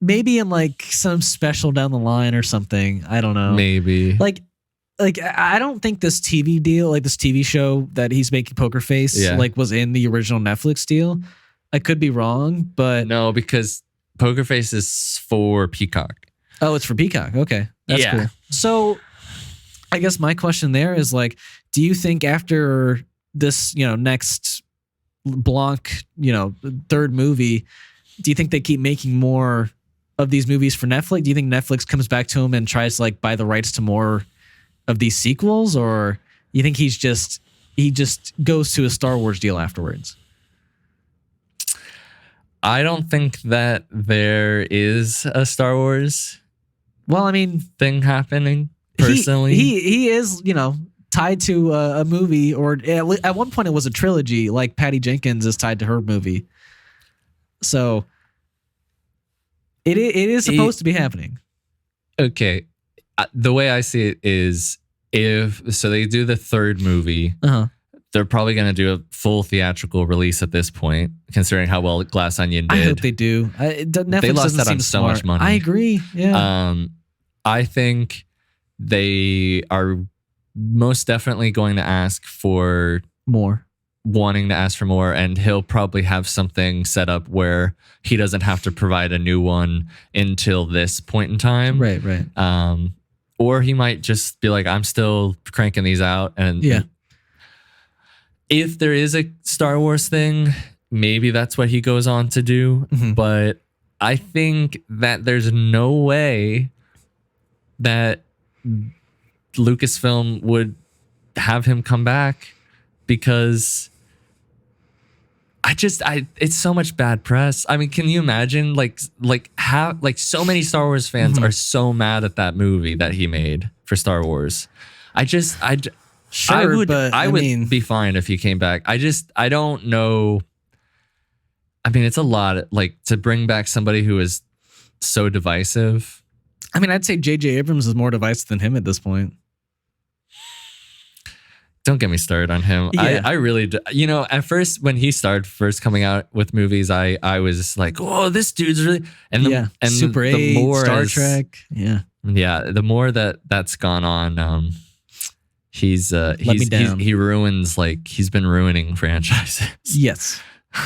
S1: maybe in like some special down the line or something. I don't know.
S2: Maybe.
S1: Like I don't think this TV deal, like this TV show that he's making, Poker Face, like was in the original Netflix deal. I could be wrong, but
S2: no, because Poker Face is for Peacock.
S1: Oh, it's for Peacock. Okay. That's cool. So I guess my question there is like, do you think after this, next Blanc, third movie, do you think they keep making more of these movies for Netflix? Do you think Netflix comes back to him and tries to like buy the rights to more of these sequels, or you think he just goes to a Star Wars deal afterwards?
S2: I don't think that there is a Star Wars
S1: thing
S2: happening personally.
S1: He is, tied to a movie, or at one point it was a trilogy, like Patty Jenkins is tied to her movie. So it is supposed to be happening.
S2: Okay. The way I see it is so they do the third movie, they're probably going to do a full theatrical release at this point, considering how well Glass Onion did.
S1: I hope they do. Netflix
S2: they lost
S1: doesn't
S2: that on so
S1: smart.
S2: much money.
S1: I agree. Yeah.
S2: I think they are most definitely going to ask for
S1: more.
S2: Wanting to ask for more, and he'll probably have something set up where he doesn't have to provide a new one until this point in time.
S1: Right.
S2: Or he might just be like, I'm still cranking these out. And if there is a Star Wars thing, maybe that's what he goes on to do.
S1: Mm-hmm.
S2: But I think that there's no way that Lucasfilm would have him come back, because it's so much bad press. I mean, can you imagine how so many Star Wars fans are so mad at that movie that he made for Star Wars? I would be fine if he came back. I don't know. I mean, it's a lot, to bring back somebody who is so divisive.
S1: I mean, I'd say J.J. Abrams is more divisive than him at this point.
S2: Don't get me started on him.
S1: Yeah.
S2: I really do. At first, when he started coming out with movies, I was like, oh, this dude's really... And
S1: Super 8, Star Trek. Yeah.
S2: Yeah, the more that's gone on, he ruins, he's been ruining franchises.
S1: Yes.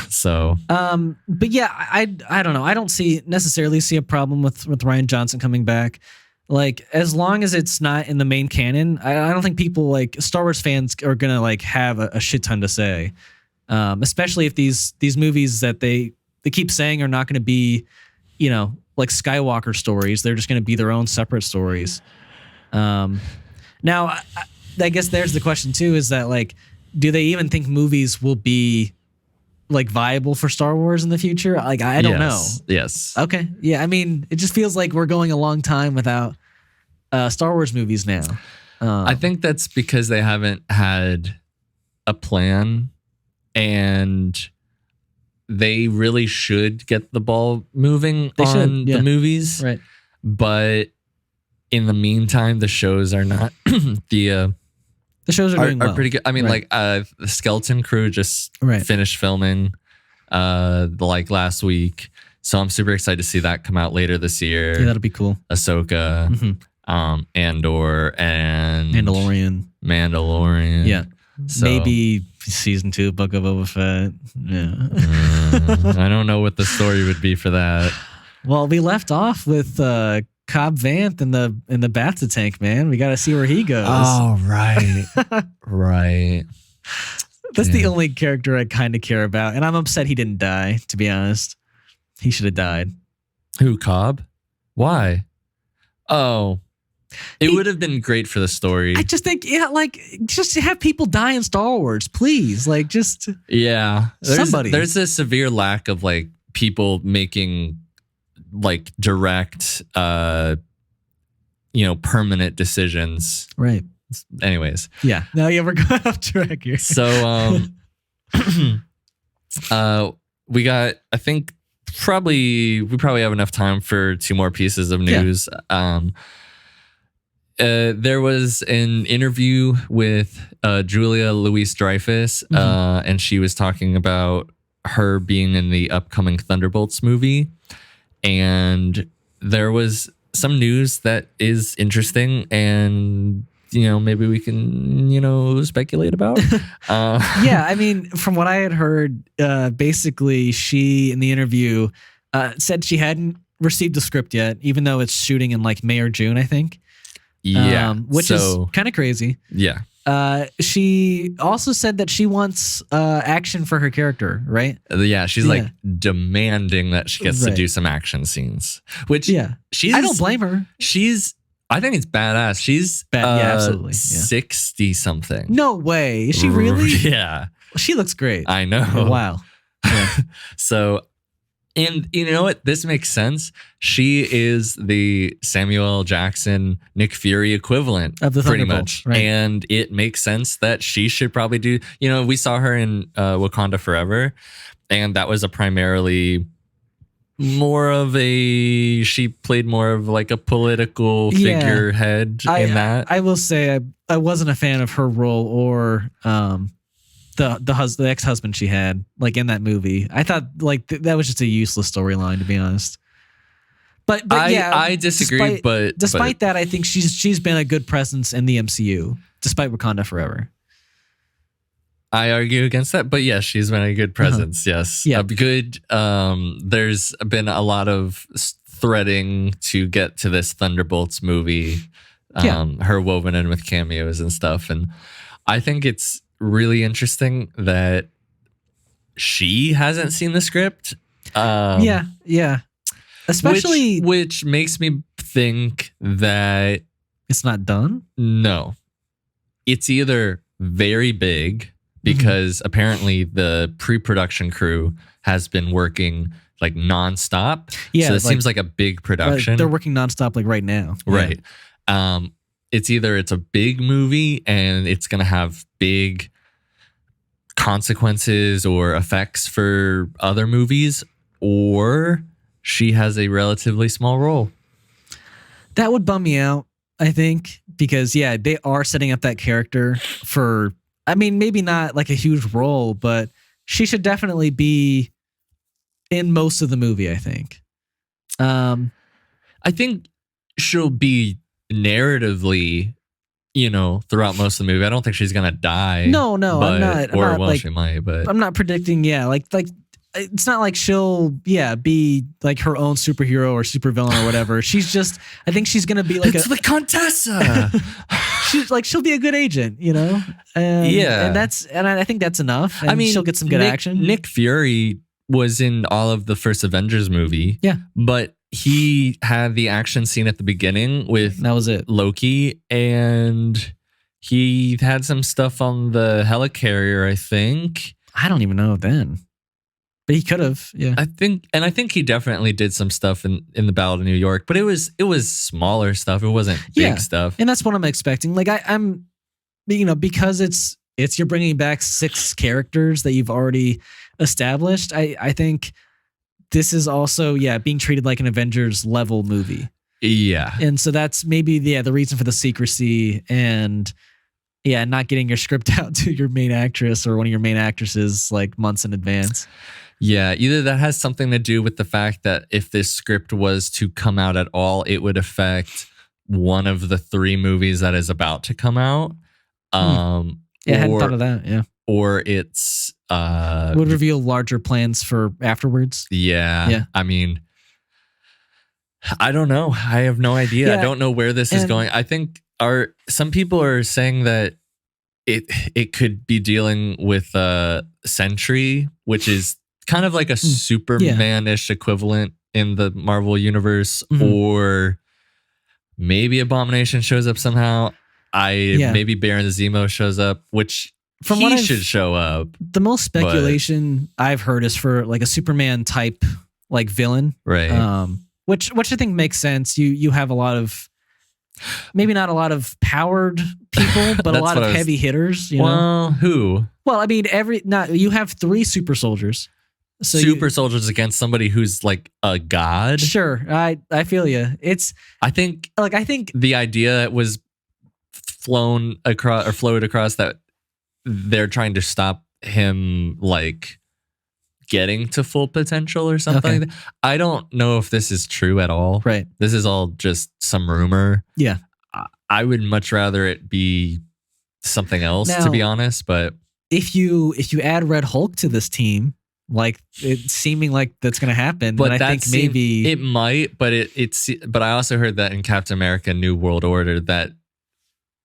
S2: So...
S1: But yeah, I don't know. I don't necessarily see a problem with Rian Johnson coming back. As long as it's not in the main canon, I don't think people Star Wars fans are gonna have a shit ton to say, especially if these movies that they keep saying are not going to be, Skywalker stories. They're just going to be their own separate stories. Now, I guess there's the question too: is that do they even think movies will be viable for Star Wars in the future? I don't know.
S2: Yes.
S1: Okay. Yeah. I mean, it just feels like we're going a long time without Star Wars movies now.
S2: I think that's because they haven't had a plan, and they really should get the ball moving on the movies.
S1: Right.
S2: But in the meantime, the shows are not the shows are doing well. Pretty good. I mean, the Skeleton Crew just finished filming last week, so I'm super excited to see that come out later this year.
S1: Yeah, that'll be cool.
S2: Ahsoka, Andor, and Mandalorian.
S1: Yeah,
S2: so,
S1: maybe season 2 Book of Boba Fett. Yeah,
S2: I don't know what the story would be for that.
S1: Well, we left off with Cobb Vanth in the Bacta tank, man. We got to see where he goes.
S2: Oh, right. Right.
S1: That's the only character I kind of care about. And I'm upset he didn't die, to be honest. He should have died.
S2: Who, Cobb? Why? Oh. It would have been great for the story.
S1: I just think, just have people die in Star Wars, please.
S2: Yeah.
S1: Somebody.
S2: There's a severe lack of, people making... direct permanent decisions,
S1: right?
S2: Anyways,
S1: yeah, we're going off track here.
S2: So we got, I think we probably have enough time for 2 more pieces of news. There was an interview with Julia Louis-Dreyfus, and she was talking about her being in the upcoming Thunderbolts movie. And there was some news that is interesting, and maybe we can speculate about.
S1: Yeah, I mean, from what I had heard, basically she in the interview said she hadn't received the script yet, even though it's shooting in May or June, I think.
S2: Yeah,
S1: which is kind of crazy.
S2: Yeah.
S1: She also said that she wants action for her character, right?
S2: Yeah, she's demanding that she gets to do some action scenes. Which I
S1: don't blame her.
S2: I think it's badass. She's
S1: absolutely
S2: 60 something.
S1: No way. Is she really?
S2: Yeah.
S1: She looks great.
S2: I know.
S1: Wow. Yeah.
S2: So And you know what? This makes sense. She is the Samuel Jackson, Nick Fury equivalent
S1: Of the
S2: pretty
S1: Thunderbolts,
S2: much.
S1: right.
S2: And it makes sense that she should probably do, we saw her in Wakanda Forever. And that was a primarily she played more of like a political figurehead in that.
S1: I will say I wasn't a fan of her role or the ex-husband she had like in that movie. I thought like that was just a useless storyline, to be honest. But
S2: I disagree.
S1: Despite that, I think she's been a good presence in the MCU, despite Wakanda Forever.
S2: I argue against that, but yes, she's been a good presence. Yes,
S1: Yeah.
S2: Good. There's been a lot of threading to get to this Thunderbolts movie. Her woven in with cameos and stuff, and I think it's really interesting that she hasn't seen the script. Especially which makes me think that
S1: it's not done.
S2: No, it's either very big because apparently the pre-production crew has been working like nonstop. Yeah, so it seems like a big production.
S1: They're working nonstop like right now.
S2: Right. Yeah. It's either it's a big movie and it's going to have big consequences or effects for other movies, or she has a relatively small role.
S1: That would bum me out, I think, because they are setting up that character for, I mean, maybe not like a huge role, but she should definitely be in most of the movie, I think.
S2: I think she'll be narratively, throughout most of the movie. I don't think she's gonna die.
S1: No, I'm not.
S2: She might, but
S1: I'm not predicting. Like it's not like she'll be like her own superhero or supervillain or whatever. She's just, I think she's gonna be like
S2: the Contessa.
S1: she'll be a good agent, and I think that's enough. And she'll get some good action.
S2: Nick Fury was in all of the first Avengers movie.
S1: Yeah,
S2: but he had the action scene at the beginning with
S1: that was it.
S2: Loki, and he had some stuff on the helicarrier, I think.
S1: I don't even know then. But he could have, yeah.
S2: I think he definitely did some stuff in the Battle of New York, but it was smaller stuff. It wasn't big stuff.
S1: And that's what I'm expecting. Like I'm because it's you're bringing back 6 characters that you've already established. I think this is also being treated like an Avengers level movie.
S2: Yeah.
S1: And so that's maybe the reason for the secrecy and not getting your script out to your main actress or one of your main actresses like months in advance.
S2: Yeah, either that has something to do with the fact that if this script was to come out at all, it would affect one of the 3 movies that is about to come out.
S1: I hadn't thought of that, yeah.
S2: Or it's
S1: would reveal larger plans for afterwards.
S2: Yeah. I mean, I don't know. I have no idea. I don't know where this is going. I think some people are saying that it could be dealing with Sentry, which is kind of like a Superman-ish equivalent in the Marvel universe, or maybe Abomination shows up somehow. Maybe Baron Zemo shows up, which he should show up.
S1: The most speculation I've heard is for like a Superman type like villain,
S2: right?
S1: Which I think makes sense. You have a lot of, maybe not a lot of powered people, but a lot of heavy hitters.
S2: Well, who?
S1: Well, I mean, you have 3 super soldiers. So
S2: soldiers against somebody who's like a god.
S1: Sure, I feel you.
S2: I think the idea was floated across that they're trying to stop him like getting to full potential or something.
S1: Okay.
S2: Like that. I don't know if this is true at all.
S1: Right.
S2: This is all just some rumor.
S1: Yeah.
S2: I would much rather it be something else, to be honest. But
S1: if you add Red Hulk to this team, like it's seeming like that's going to happen, but I think maybe
S2: it might. But but I also heard that in Captain America: New World Order that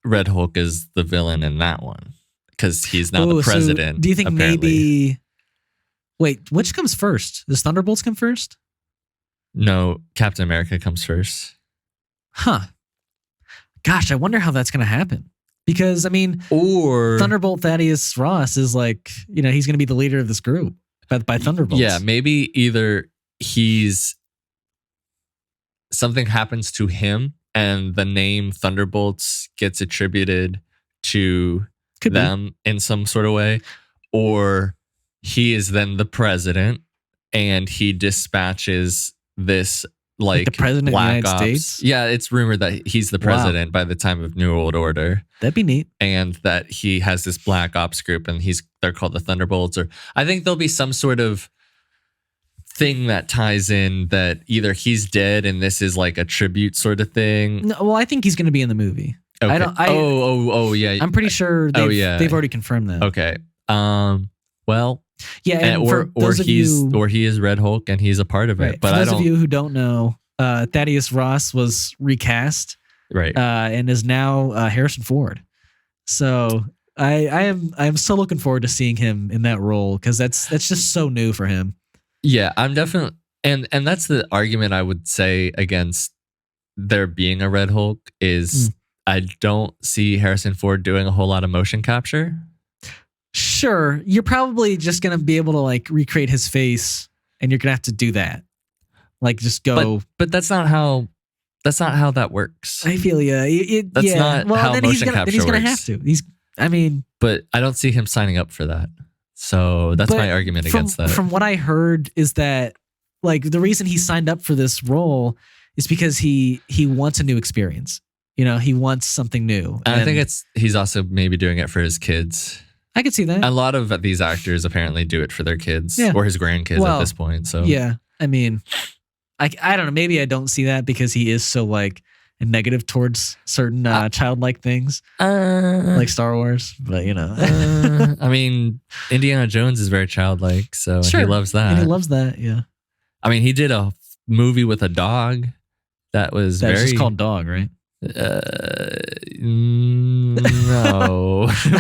S2: Red Hulk is the villain in that one because he's now the president.
S1: So do you think
S2: apparently.
S1: Maybe? Wait, which comes first? Does Thunderbolts come first?
S2: No, Captain America comes first.
S1: Huh. Gosh, I wonder how that's going to happen. Because, I mean,
S2: or
S1: Thunderbolt Thaddeus Ross is like, he's going to be the leader of this group by Thunderbolts.
S2: Yeah, maybe either something happens to him and the name Thunderbolts gets attributed to them in some sort of way, or he is then the president and he dispatches this like
S1: the president of the
S2: black
S1: United
S2: ops.
S1: States?
S2: Yeah, it's rumored that he's the president by the time of New World Order.
S1: That'd be neat.
S2: And that he has this black ops group and they're called the Thunderbolts, or I think there'll be some sort of thing that ties in that either he's dead and this is like a tribute sort of thing.
S1: No, well, I think he's going to be in the movie.
S2: Okay. Yeah.
S1: I'm pretty sure they've already confirmed that.
S2: Okay. Well,
S1: yeah, and
S2: or he is Red Hulk and he's a part of it. But
S1: for those of you who don't know, Thaddeus Ross was recast,
S2: right,
S1: and is now Harrison Ford. So I am so looking forward to seeing him in that role because that's just so new for him.
S2: Yeah, I'm definitely, and that's the argument I would say against there being a Red Hulk is I don't see Harrison Ford doing a whole lot of motion capture.
S1: Sure, you're probably just gonna be able to like recreate his face, and you're gonna have to do that. Like just go,
S2: but that's not how that works.
S1: I feel
S2: That's not how motion capture
S1: he's gonna
S2: works.
S1: have to.
S2: But I don't see him signing up for that. So that's my argument against that.
S1: From what I heard is that like the reason he signed up for this role is because he wants a new experience. You know, he wants something new.
S2: And I think he's also maybe doing it for his kids.
S1: I could see that.
S2: A lot of these actors apparently do it for their kids or his grandkids at this point. So
S1: yeah, I mean, I don't know. Maybe I don't see that because he is so like negative towards certain childlike things like Star Wars, but you know,
S2: I mean, Indiana Jones is very childlike, so he loves that.
S1: And he loves that, yeah.
S2: I mean, he did a movie with a dog that's
S1: just called Dog, right?
S2: No,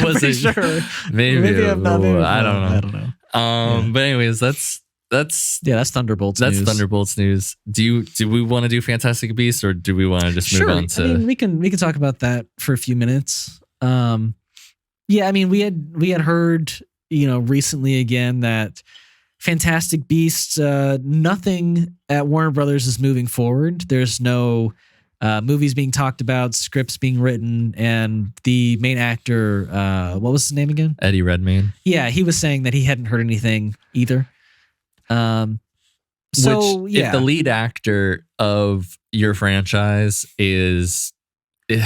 S2: was it sure? Maybe
S1: I'm not.
S2: I don't know.
S1: Yeah.
S2: But anyways, that's
S1: Thunderbolts.
S2: That's
S1: news.
S2: Thunderbolts news. Do we want to do Fantastic Beasts or do we want to just move on to?
S1: I mean, we can talk about that for a few minutes. Yeah, I mean, we had heard recently again that Fantastic Beasts, nothing at Warner Brothers is moving forward. There's no movies being talked about, scripts being written, and the main actor, what was his name again?
S2: Eddie Redmayne.
S1: Yeah, he was saying that he hadn't heard anything either.
S2: If the lead actor of your franchise is,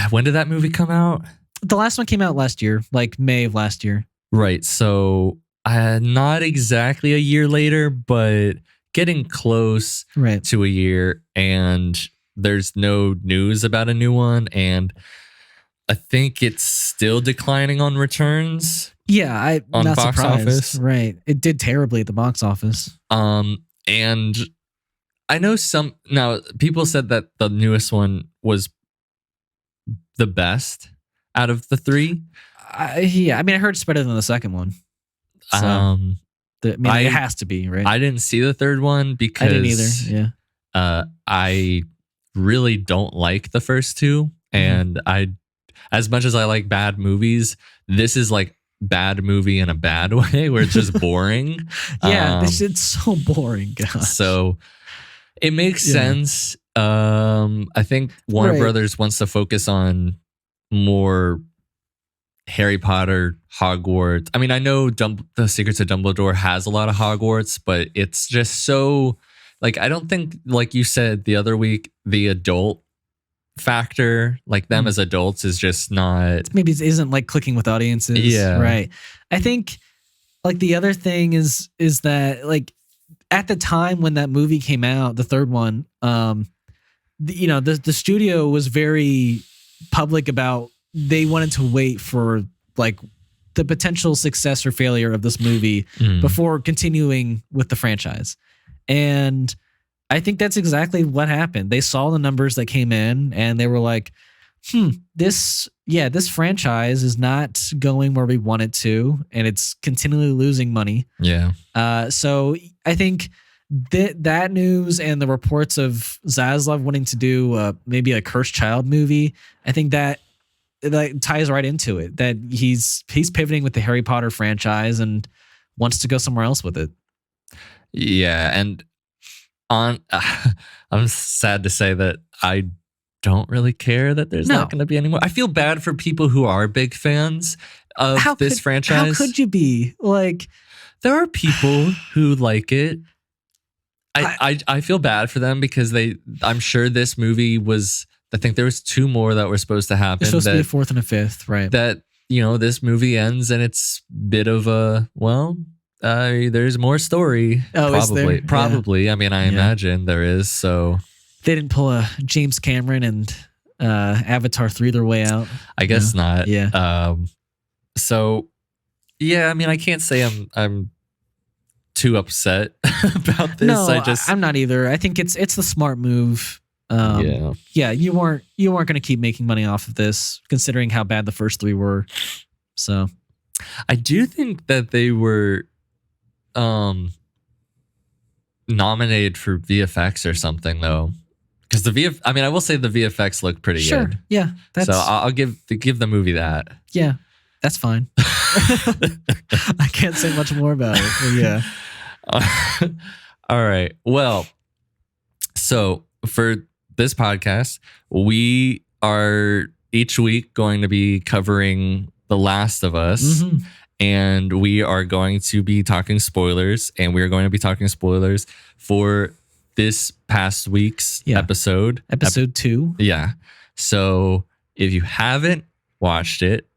S2: when did that movie come out?
S1: The last one came out last year, like May of last year.
S2: Right. So not exactly a year later, but getting close to a year, and there's no news about a new one. And I think it's still declining on returns.
S1: Yeah,
S2: on
S1: not
S2: box
S1: surprised.
S2: office.
S1: Right. It did terribly at the box office.
S2: And I know now people said that the newest one was the best out of the three.
S1: Yeah, I mean, I heard it's better than the second one. So, it has to be, right?
S2: I didn't see the third one because
S1: I didn't either. Yeah.
S2: I really don't like the first two, and as much as I like bad movies, this is like bad movie in a bad way where it's just boring.
S1: Yeah, this shit's so boring. Gosh.
S2: So it makes sense. I think Warner Brothers wants to focus on more Harry Potter, Hogwarts. I mean, I know The Secrets of Dumbledore has a lot of Hogwarts, but it's just so like, I don't think, like you said the other week, the adult factor, like them as adults, is just not,
S1: maybe it isn't like clicking with audiences.
S2: Yeah,
S1: right. I think like the other thing is that like at the time when that movie came out, the third one, the studio was very public about they wanted to wait for like the potential success or failure of this movie before continuing with the franchise. And I think that's exactly what happened. They saw the numbers that came in and they were like, this franchise is not going where we want it to, and it's continually losing money.
S2: Yeah.
S1: So I think that news and the reports of Zaslav wanting to do maybe a Cursed Child movie, I think that ties right into it. That he's pivoting with the Harry Potter franchise and wants to go somewhere else with it.
S2: Yeah, and on I'm sad to say that I don't really care that there's not going to be any more. I feel bad for people who are big fans of this franchise.
S1: How could you be? Like,
S2: there are people who like it. I feel bad for them because I'm sure this movie was, I think there was 2 more that were supposed to happen.
S1: There's supposed to be a 4th and a 5th, right?
S2: That, this movie ends and it's a bit of a, there's more story.
S1: Oh,
S2: probably.
S1: Is there?
S2: Probably. Yeah. I mean, I imagine there is. So
S1: they didn't pull a James Cameron and Avatar 3 their way out.
S2: I guess not.
S1: Yeah.
S2: So yeah, I mean, I can't say I'm too upset about this.
S1: No, I'm not either. I think it's the smart move. Yeah, you weren't going to keep making money off of this, considering how bad the first 3 were. So,
S2: I do think that they were nominated for VFX or something though, because I will say the VFX looked pretty good.
S1: Yeah,
S2: so I'll give the movie that.
S1: Yeah, that's fine. I can't say much more about it. But yeah.
S2: All right. Well, so for this podcast, we are each week going to be covering The Last of Us, and we are going to be talking spoilers, and we are going to be talking spoilers for this past week's episode.
S1: Episode 2.
S2: Yeah. So if you haven't watched it,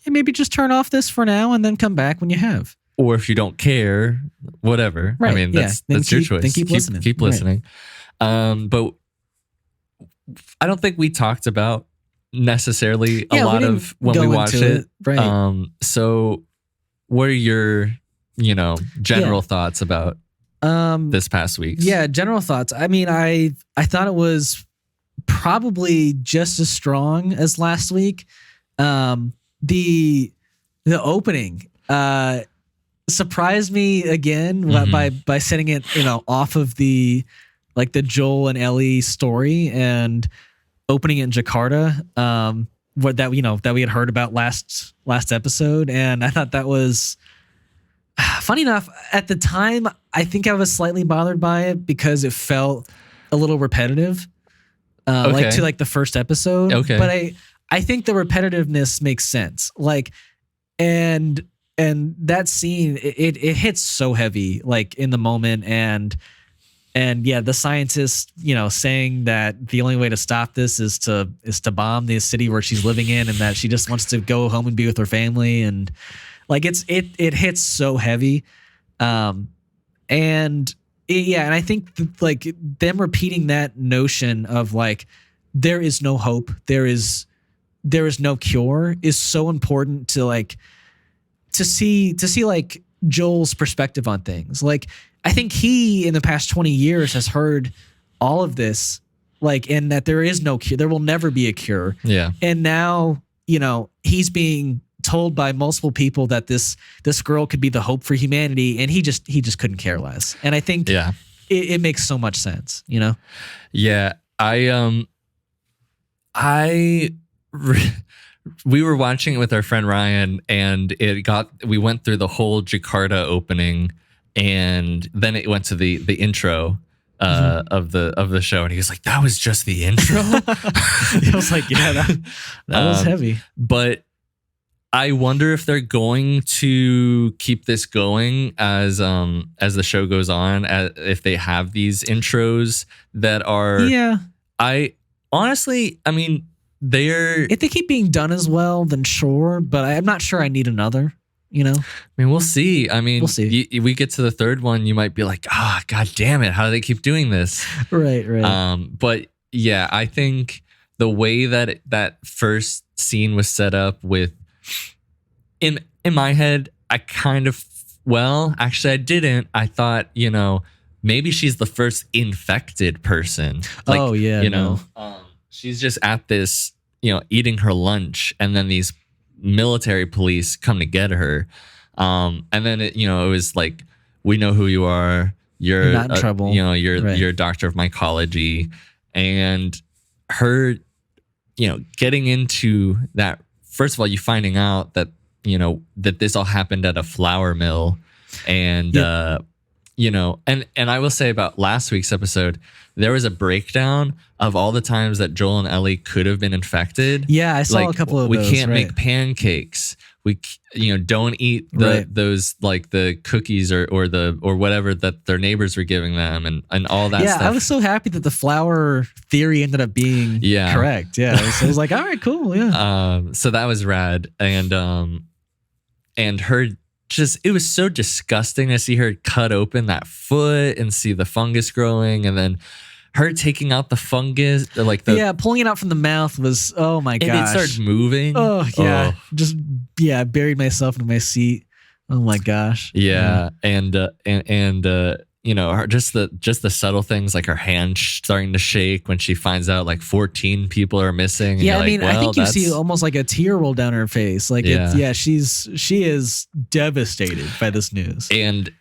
S1: and maybe just turn off this for now and then come back when you have.
S2: Or if you don't care, whatever.
S1: Right.
S2: I mean, that's your choice.
S1: Then keep listening.
S2: Keep listening. Right. But I don't think we talked about necessarily a lot of when we watched it.
S1: Right.
S2: So what are your, general thoughts about this past week?
S1: Yeah, general thoughts. I mean, I thought it was probably just as strong as last week. The opening surprised me again by setting it off of the Joel and Ellie story and opening it in Jakarta, that we had heard about last episode, and I thought that was funny enough. At the time, I think I was slightly bothered by it because it felt a little repetitive, to the first episode.
S2: Okay,
S1: but I think the repetitiveness makes sense. And that scene, it hits so heavy, in the moment, and yeah, the scientist, saying that the only way to stop this is to bomb the city where she's living in, and that she just wants to go home and be with her family, and it hits so heavy, and I think them repeating that notion of there is no hope, there is no cure is so important to see Joel's perspective on things. I think he in the past 20 years has heard all of this, and that there is no cure, there will never be a cure.
S2: Yeah.
S1: And now, he's being told by multiple people that this girl could be the hope for humanity, and he just couldn't care less. And I think it makes so much sense,
S2: Yeah. We were watching it with our friend Ryan, and we went through the whole Jakarta opening, and then it went to the intro of the show, and he was like, "That was just the intro."
S1: I was like, "Yeah, that was heavy."
S2: But I wonder if they're going to keep this going as the show goes on, if they have these intros that are.
S1: Yeah.
S2: I mean.
S1: If they keep being done as well, then sure, but I'm not sure I need another, I
S2: mean, we'll see. I mean,
S1: we'll see.
S2: We get to the third one, you might be like, God damn it, how do they keep doing this?
S1: Right.
S2: But yeah, I think the way that first scene was set up with, in my head, I kind of, actually I didn't. I thought, maybe she's the first infected person. She's just at this, eating her lunch, and then these military police come to get her. And then it was like, we know who you are. You're
S1: not in trouble.
S2: You're a doctor of mycology, and her, getting into that. First of all, you finding out that that this all happened at a flour mill, and you know, and I will say about last week's episode, there was a breakdown of all the times that Joel and Ellie could have been infected.
S1: Yeah, I saw a couple of
S2: we
S1: those.
S2: We can't
S1: right.
S2: make pancakes. Don't eat those like the cookies or whatever that their neighbors were giving them and all that stuff.
S1: Yeah, I was so happy that the flour theory ended up being correct. Yeah, so I was like, all right, cool. Yeah.
S2: So that was rad, and her. It was so disgusting to see her cut open that foot and see the fungus growing, and then her taking out the fungus,
S1: pulling it out from the mouth was, oh my gosh.
S2: And it started moving.
S1: Oh yeah, just buried myself in my seat. Oh my gosh.
S2: Yeah, and just the subtle things like her hand starting to shake when she finds out like 14 people are missing.
S1: Yeah, I mean, I think you see almost like a tear roll down her face. Like, she is devastated by this news.
S2: And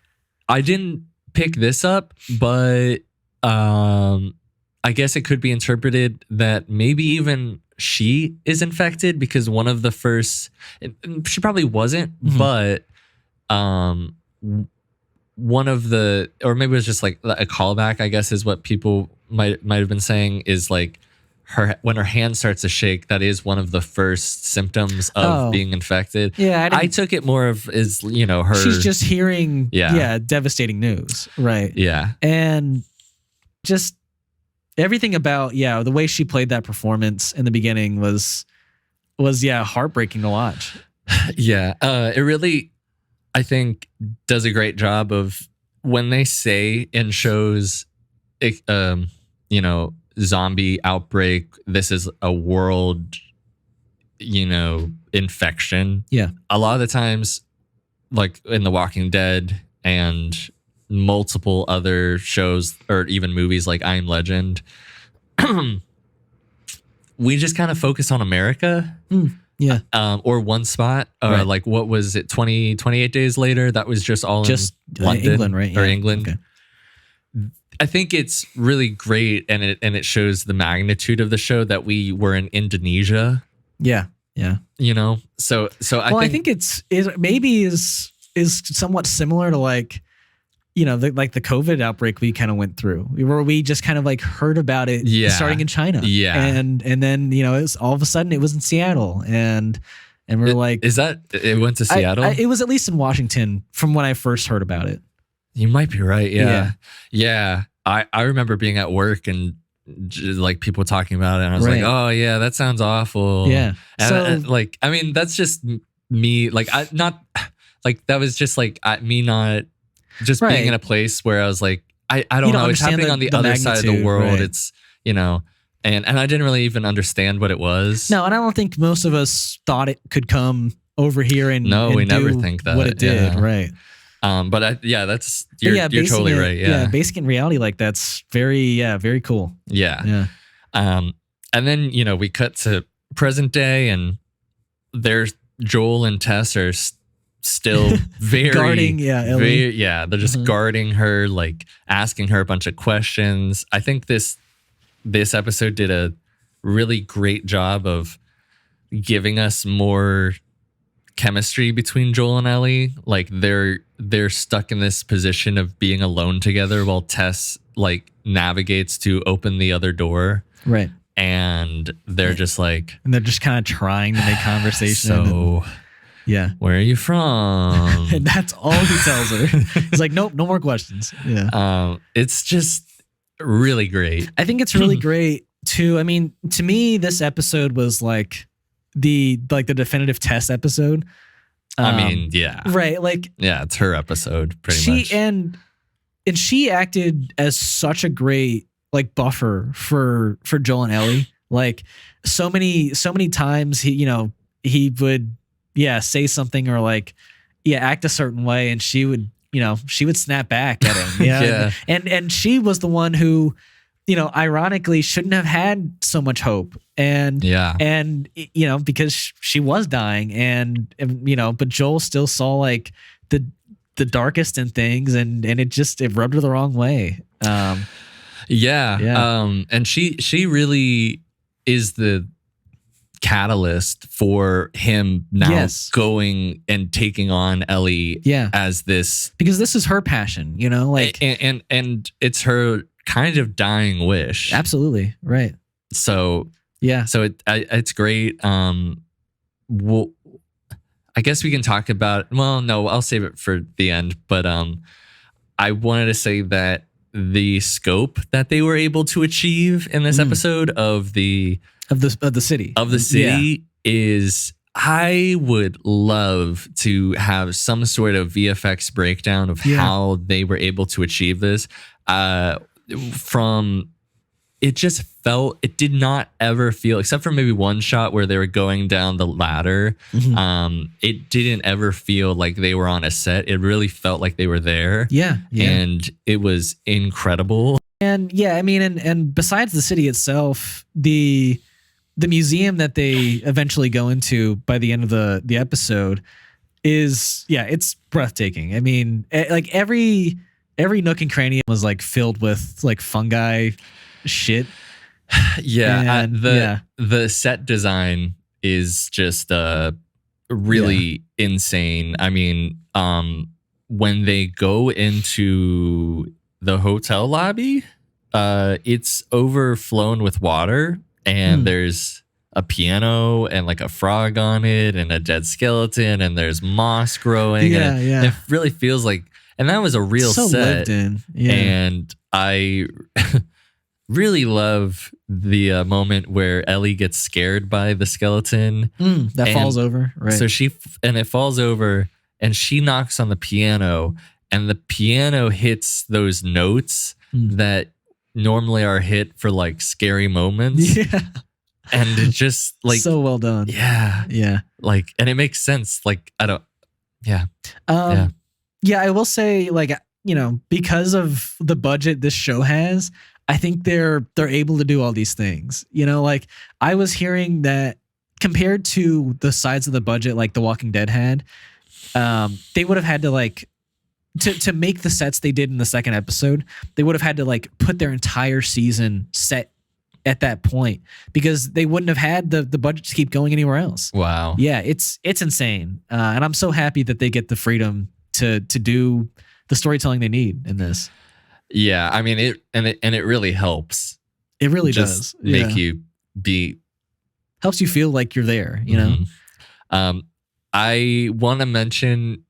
S2: I didn't pick this up, but I guess it could be interpreted that maybe even she is infected because one of the first, she probably wasn't, but one of the, or maybe it was just like a callback, I guess is what people might have been saying, is like when her hand starts to shake, that is one of the first symptoms of being infected.
S1: Yeah,
S2: I took it more of her.
S1: She's just hearing devastating news, right?
S2: Yeah,
S1: and just everything about the way she played that performance in the beginning was heartbreaking to watch.
S2: Yeah, it really, I think, does a great job of when they say in shows, zombie outbreak, this is a world, infection.
S1: Yeah.
S2: A lot of the times, like in The Walking Dead and multiple other shows or even movies like I Am Legend, we just kind of focus on America.
S1: Yeah.
S2: Or one spot,
S1: right.
S2: Like what was it, 28 days later? That was just all in London,
S1: England, right?
S2: Or England. Okay. I think it's really great, and it shows the magnitude of the show that we were in Indonesia.
S1: Yeah, yeah.
S2: So
S1: I think it maybe is somewhat similar to like, the COVID outbreak we kind of went through, where we just kind of like heard about it starting in China.
S2: Yeah.
S1: And then, it's all of a sudden it was in Seattle and we're like,
S2: is that it went to Seattle?
S1: It was at least in Washington from when I first heard about it.
S2: You might be right. Yeah. I remember being at work and like people talking about it, and I was like, oh yeah, that sounds awful.
S1: Yeah.
S2: And I mean, that's just me. Like that was just like me not just being in a place where I was like, I don't know. It's happening on the other side of the world. Right. It's, and I didn't really even understand what it was.
S1: No, and I don't think most of us thought it could come over here and
S2: we never think that
S1: what it did. Right.
S2: But you're totally right. Yeah.
S1: Basic in reality, like that's very cool.
S2: Yeah. And then, we cut to present day, and there's Joel and Tess are still very
S1: guarding, Ellie.
S2: They're just guarding her, like asking her a bunch of questions. I think this episode did a really great job of giving us more chemistry between Joel and Ellie. Like they're stuck in this position of being alone together while Tess like navigates to open the other door.
S1: Right.
S2: And they're just like,
S1: and they're just kind of trying to make conversation.
S2: So where are you from?
S1: And that's all he tells her. He's like, nope, no more questions. Yeah.
S2: It's just really great.
S1: I think it's really great too. I mean, to me, this episode was like the definitive Tess episode.
S2: I mean, yeah.
S1: Right. Like,
S2: yeah, it's her episode pretty much.
S1: And she acted as such a great like buffer for Joel and Ellie. Like so many times he would say something or like act a certain way, and she would snap back at him.
S2: Yeah.
S1: And she was the one who, ironically shouldn't have had so much hope. And because she was dying, and but Joel still saw like the darkest in things, and it rubbed her the wrong way. And
S2: she really is the catalyst for him now going and taking on Ellie as this,
S1: because this is her passion, you know, like
S2: and it's her kind of dying wish.
S1: Absolutely. Right.
S2: So it's great. Well, I guess we can talk about, well, no, I'll save it for the end, but I wanted to say that the scope that they were able to achieve in this episode of the
S1: city
S2: is, I would love to have some sort of VFX breakdown of how they were able to achieve this. It did not ever feel, except for maybe one shot where they were going down the ladder. It didn't ever feel like they were on a set. It really felt like they were there. And it was incredible.
S1: And I mean, and besides the city itself, the museum that they eventually go into by the end of the episode is, it's breathtaking. I mean, like every nook and cranny was like filled with like fungi shit.
S2: The set design is just really insane. I mean, when they go into the hotel lobby, it's overflown with water, and there's a piano and like a frog on it and a dead skeleton, and there's moss growing. It really feels like, and that was a real set.
S1: Lived in.
S2: And I really love the moment where Ellie gets scared by the skeleton
S1: that falls over. Right.
S2: So it falls over, and she knocks on the piano, and the piano hits those notes that normally are hit for like scary moments. And it's just like
S1: so well done.
S2: Like, and it makes sense. Like, I don't.
S1: I will say, like, you know, because of the budget this show has, I think they're able to do all these things. You know, like I was hearing that compared to the size of the budget like The Walking Dead had, they would have had to like to make the sets they did in the second episode, they would have had to like put their entire season set at that point, because they wouldn't have had the budget to keep going anywhere else.
S2: Wow.
S1: Yeah, it's insane. And I'm so happy that they get the freedom to do the storytelling they need in this.
S2: Yeah, I mean it really helps.
S1: It really does
S2: make you
S1: helps you feel like you're there, you know.
S2: I want to mention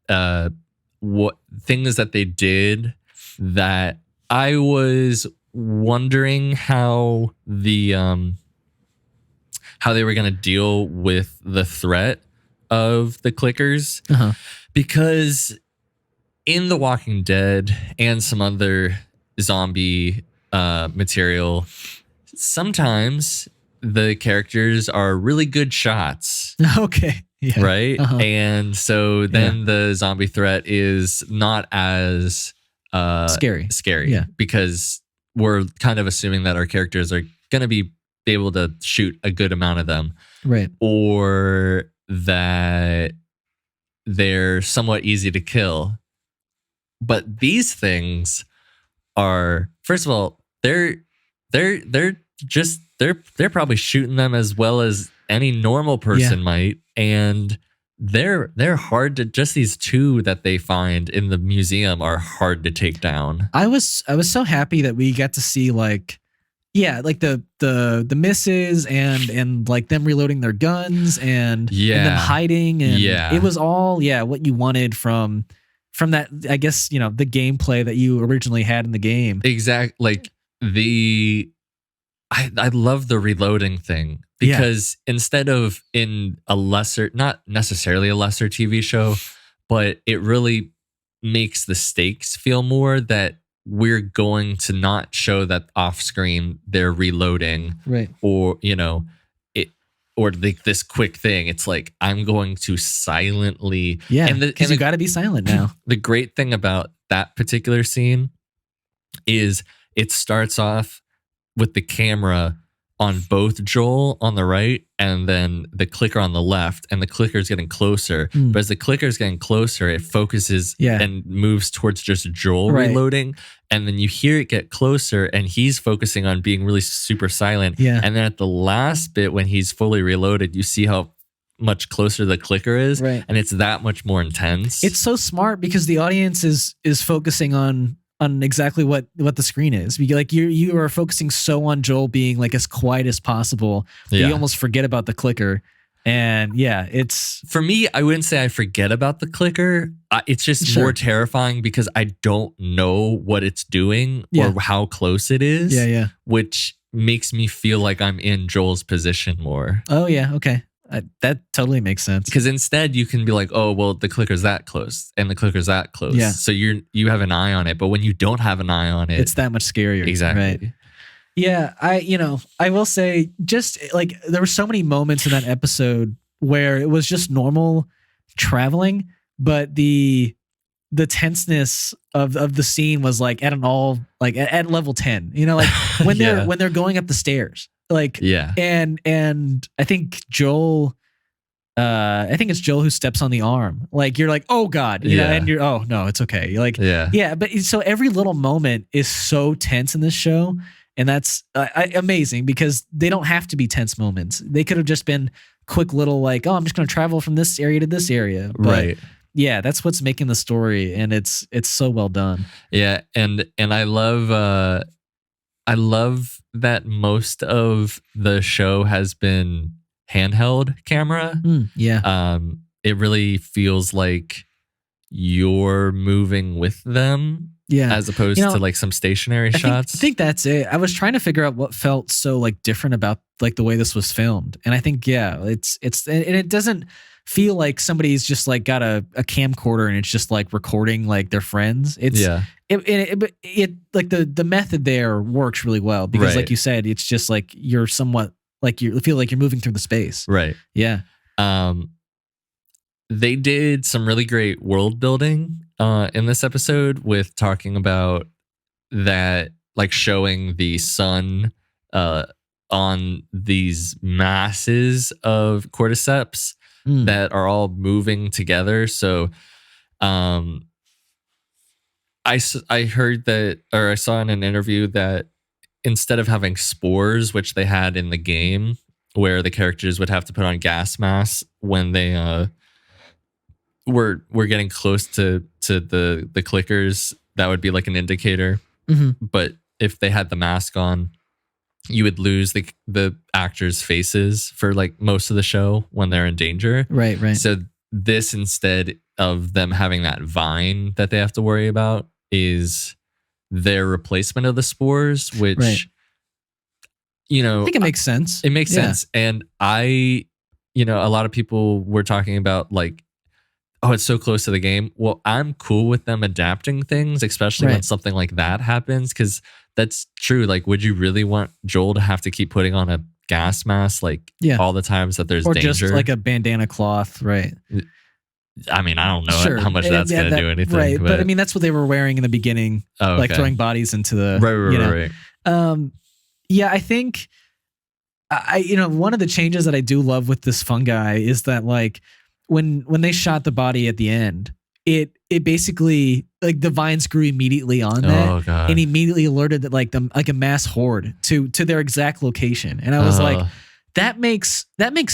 S2: what things that they did that I was wondering how they were going to deal with the threat of the clickers, because in The Walking Dead and some other zombie material, sometimes the characters are really good shots.
S1: Okay. Yeah.
S2: Right. And so then the zombie threat is not as scary.
S1: Yeah.
S2: Because we're kind of assuming that our characters are going to be able to shoot a good amount of them.
S1: Right.
S2: Or that they're somewhat easy to kill. But these things are, first of all, they're probably shooting them as well as any normal person might, and they're hard to, just these two that they find in the museum are hard to take down.
S1: I was so happy that we got to see like the misses and like them reloading their guns and them hiding, and it was all what you wanted from that, I guess, you know, the gameplay that you originally had in the game.
S2: Exactly. Like I love the reloading thing, because instead of in a lesser, not necessarily a lesser TV show, but it really makes the stakes feel more that we're going to not show that off screen they're reloading,
S1: right?
S2: Or, you know, or this quick thing. It's like, I'm going to silently.
S1: Yeah, because you got to be silent now.
S2: The great thing about that particular scene is it starts off with the camera on both Joel on the right and then the clicker on the left, and the clicker is getting closer. But as the clicker is getting closer, it focuses and moves towards just Joel reloading. And then you hear it get closer and he's focusing on being really super silent. And then at the last bit, when he's fully reloaded, you see how much closer the clicker is. And it's that much more intense.
S1: It's so smart because the audience is focusing on exactly what the screen is. Like you are focusing so on Joel being like as quiet as possible that you almost forget about the clicker. And it's
S2: for me, I wouldn't say I forget about the clicker. It's just more terrifying because I don't know what it's doing or how close it is. Which makes me feel like I'm in Joel's position more.
S1: Oh yeah, okay. That totally makes sense.
S2: Because instead you can be like, oh, well, the clicker's that close and the clicker's that close. So you have an eye on it. But when you don't have an eye on it,
S1: it's that much scarier.
S2: Exactly.
S1: Right? Yeah. I will say just like there were so many moments in that episode where it was just normal traveling, but the tenseness of the scene was like at at level 10, like when they're going up the stairs. And I think Joel, it's Joel who steps on the arm. Like you're like, oh God, you know, and you're, oh no, it's okay. You're like, but so every little moment is so tense in this show, and that's amazing because they don't have to be tense moments. They could have just been quick little like, oh, I'm just going to travel from this area to this area. But yeah, that's what's making the story, and it's so well done.
S2: Yeah, and I love that most of the show has been handheld camera. It really feels like you're moving with them as opposed to like some stationary shots.
S1: I think that's it. I was trying to figure out what felt so like different about like the way this was filmed. And I think, it's and it doesn't feel like somebody's just like got a camcorder and it's just like recording like their friends. It's it like the method there works really well because like you said, it's just like you're somewhat like you feel like you're moving through the space.
S2: Right.
S1: Yeah.
S2: They did some really great world building in this episode with talking about that, like showing the sun on these masses of cordyceps that are all moving together. So I heard that, or I saw in an interview that instead of having spores, which they had in the game, where the characters would have to put on gas masks when they were getting close to the clickers, that would be like an indicator. But if they had the mask on, you would lose the actors' faces for like most of the show when they're in danger.
S1: Right.
S2: So this, instead of them having that vine that they have to worry about, is their replacement of the spores, which,
S1: I think it makes sense.
S2: It makes sense. And a lot of people were talking about like, oh, it's so close to the game. Well, I'm cool with them adapting things, especially when something like that happens, because that's true. Like, would you really want Joel to have to keep putting on a gas mask like all the times that there's danger? Or just
S1: like a bandana cloth, right?
S2: I mean, I don't know how much that's going to do anything.
S1: Right, but I mean, that's what they were wearing in the beginning, like throwing bodies into the... Right. Yeah, I think, one of the changes that I do love with this fungi is that like, when they shot the body at the end, it basically like the vines grew immediately on that, and immediately alerted that like a mass horde to their exact location. And I was like, that makes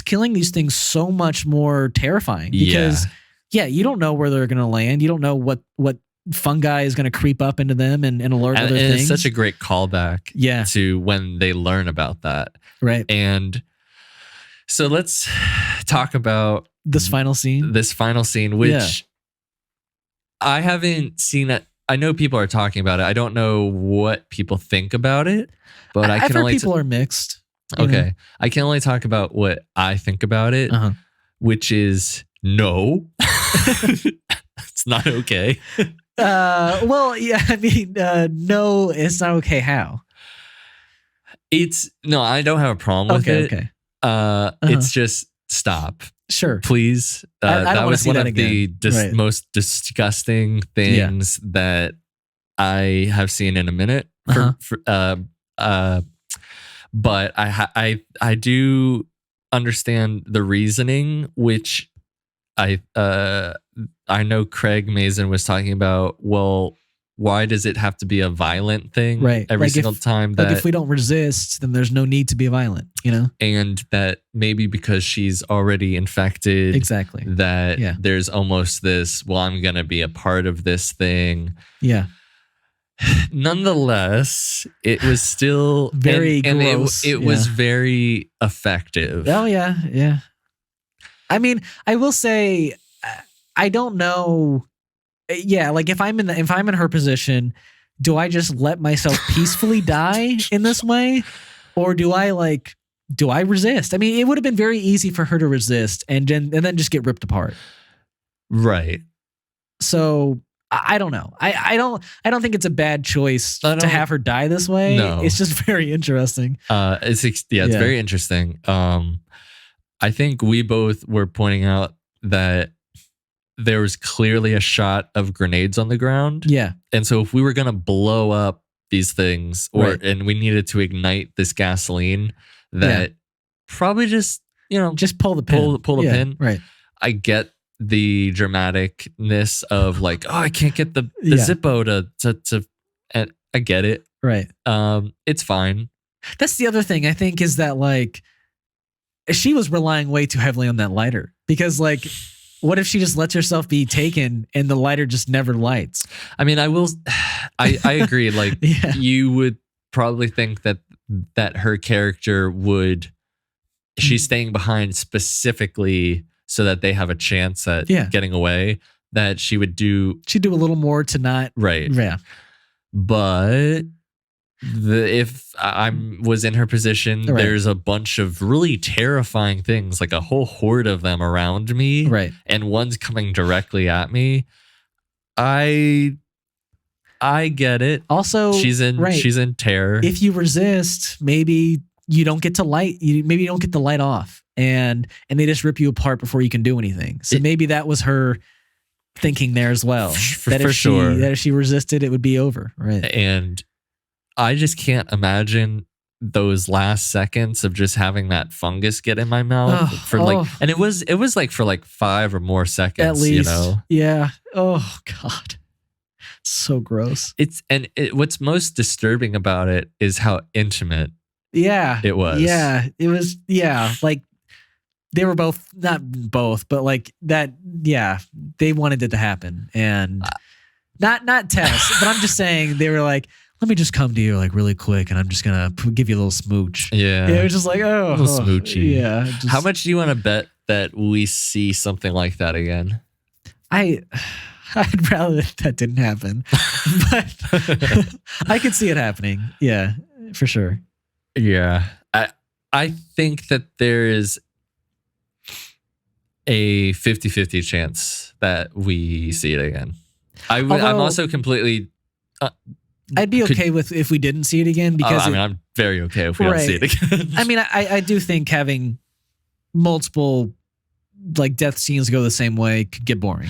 S1: killing these things so much more terrifying because you don't know where they're gonna land. You don't know what fungi is gonna creep up into them and alert other things.
S2: It's such a great callback to when they learn about that.
S1: Right.
S2: And so let's talk about
S1: this final scene,
S2: which I haven't seen it. I know people are talking about it. I don't know what people think about it, but
S1: I've heard people are mixed.
S2: Okay. I can only talk about what I think about it, which is no. It's not okay.
S1: Well, yeah, I mean, no, it's not okay. How?
S2: No, I don't have a problem with it. Okay. It's just stop.
S1: Sure.
S2: Please. That was one of the most disgusting things that I have seen in a minute. But I do understand the reasoning, which I know Craig Mazin was talking about. Well, why does it have to be a violent thing every single time?
S1: Like if we don't resist, then there's no need to be violent, you know?
S2: And that maybe because she's already infected,
S1: Exactly.
S2: that there's almost this, well, I'm going to be a part of this thing.
S1: Yeah.
S2: Nonetheless, it was still
S1: very gross.
S2: It was very effective.
S1: Oh, yeah. Yeah. I mean, I will say, I don't know. Yeah, like if I'm in her position, do I just let myself peacefully die in this way, or do I resist? I mean, it would have been very easy for her to resist and then just get ripped apart.
S2: Right.
S1: So I don't know. I don't think it's a bad choice to have her die this way.
S2: No.
S1: It's just very interesting.
S2: It's very interesting. I think we both were pointing out that there was clearly a shot of grenades on the ground.
S1: Yeah.
S2: And so if we were going to blow up these things and we needed to ignite this gasoline, that probably just
S1: pull the pin.
S2: Pull the pin.
S1: Right.
S2: I get the dramaticness of like, oh, I can't get the Zippo to and I get it.
S1: Right.
S2: It's fine.
S1: That's the other thing I think is that like she was relying way too heavily on that lighter, because like, what if she just lets herself be taken and the lighter just never lights?
S2: I mean, I agree. Like you would probably think that her character she's staying behind specifically so that they have a chance at getting away, that she'd do a little more to not. Right.
S1: Yeah.
S2: But if I was in her position, there's a bunch of really terrifying things, like a whole horde of them around me, and one's coming directly at me. I get it.
S1: Also,
S2: she's in terror.
S1: If you resist, maybe you don't get to maybe you don't get the light off, and they just rip you apart before you can do anything. So maybe that was her thinking there as well. That if she resisted, it would be over. Right.
S2: And I just can't imagine those last seconds of just having that fungus get in my mouth and it was like for like 5 or more seconds,
S1: at least,
S2: you know?
S1: Yeah. Oh God. So gross.
S2: What's most disturbing about it is how intimate it was.
S1: Yeah. It was. Yeah. Like they were not both, but like that. Yeah. They wanted it to happen, and not Tess, but I'm just saying they were like, let me just come to you like really quick, and I'm just gonna give you a little smooch.
S2: Yeah,
S1: it was just like, oh,
S2: a little smoochy.
S1: Yeah.
S2: How much do you want to bet that we see something like that again?
S1: I'd rather that didn't happen, but I could see it happening. Yeah, for sure.
S2: Yeah, I think that there is a 50-50 chance that we see it again. I'm also completely.
S1: I'd be okay with if we didn't see it again, because
S2: I'm very okay if we don't see it again.
S1: I mean, I do think having multiple like death scenes go the same way could get boring.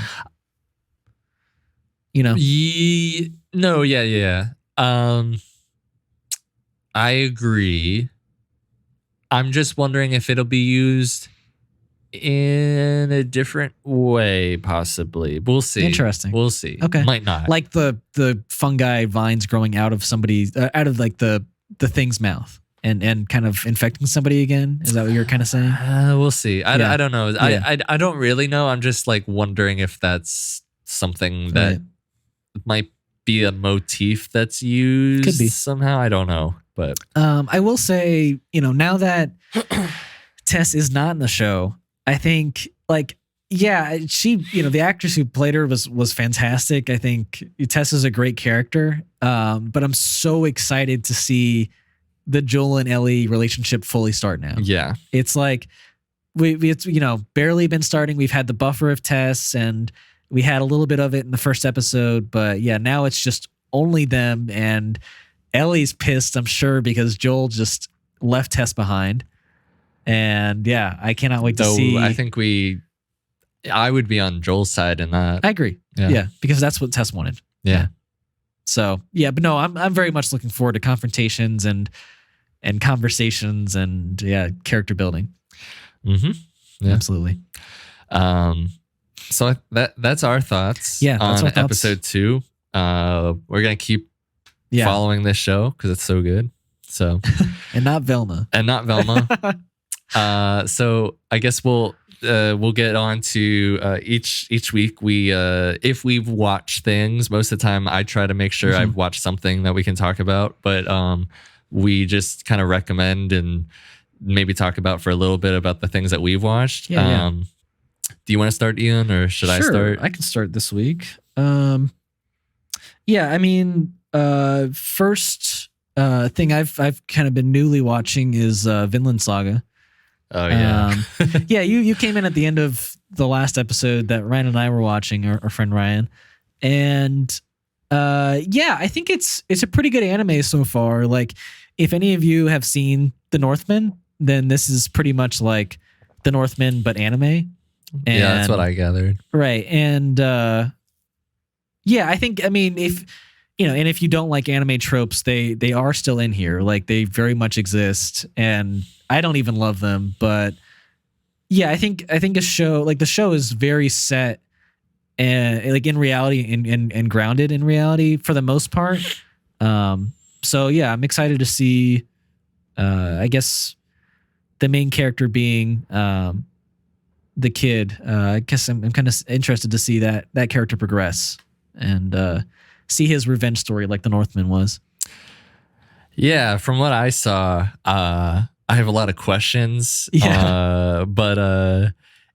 S1: You know?
S2: Yeah. I agree. I'm just wondering if it'll be used in a different way, possibly. We'll see.
S1: Interesting.
S2: We'll see.
S1: Okay.
S2: Might not.
S1: Like the fungi vines growing out of somebody, out of like the thing's mouth and kind of infecting somebody again. Is that what you're kind of saying?
S2: We'll see. I don't know. I don't really know. I'm just like wondering if that's something that might be a motif that's used.
S1: Could be.
S2: Somehow. I don't know. But
S1: I will say, now that Tess is not in the show, I think she, the actress who played her was fantastic. I think Tess is a great character. But I'm so excited to see the Joel and Ellie relationship fully start now.
S2: Yeah.
S1: It's like it's barely been starting. We've had the buffer of Tess, and we had a little bit of it in the first episode, but yeah, now it's just only them, and Ellie's pissed, I'm sure, because Joel just left Tess behind. And yeah, I cannot wait to see.
S2: I think I would be on Joel's side in that.
S1: I agree. Yeah, because that's what Tess wanted.
S2: Yeah.
S1: So yeah, but no, I'm very much looking forward to confrontations, and and conversations and character building.
S2: Yeah.
S1: Absolutely.
S2: So that's our thoughts
S1: that's
S2: on
S1: our thoughts.
S2: episode 2. We're gonna keep following this show because it's so good. So
S1: and not Velma.
S2: So I guess we'll get on to each week. We if we've watched things, most of the time I try to make sure I've watched something that we can talk about, but we just kind of recommend and maybe talk about for a little bit about the things that we've watched. Do you want to start, Ian, or should I start?
S1: I can start this week. First thing I've kind of been newly watching is Vinland Saga.
S2: Oh yeah.
S1: You came in at the end of the last episode that Ryan and I were watching, our friend Ryan. And I think it's a pretty good anime so far. Like, if any of you have seen The Northman, then this is pretty much like The Northman but anime. And,
S2: that's what I gathered.
S1: Right. And I think, if you don't like anime tropes, they are still in here. Like, they very much exist, and I don't even love them, but I think a show like the show is very set and like in reality and grounded in reality for the most part. So I'm excited to see I guess the main character being the kid. I guess I'm kind of interested to see that character progress and see his revenge story like the Northman was.
S2: Yeah, from what I saw, I have a lot of questions. But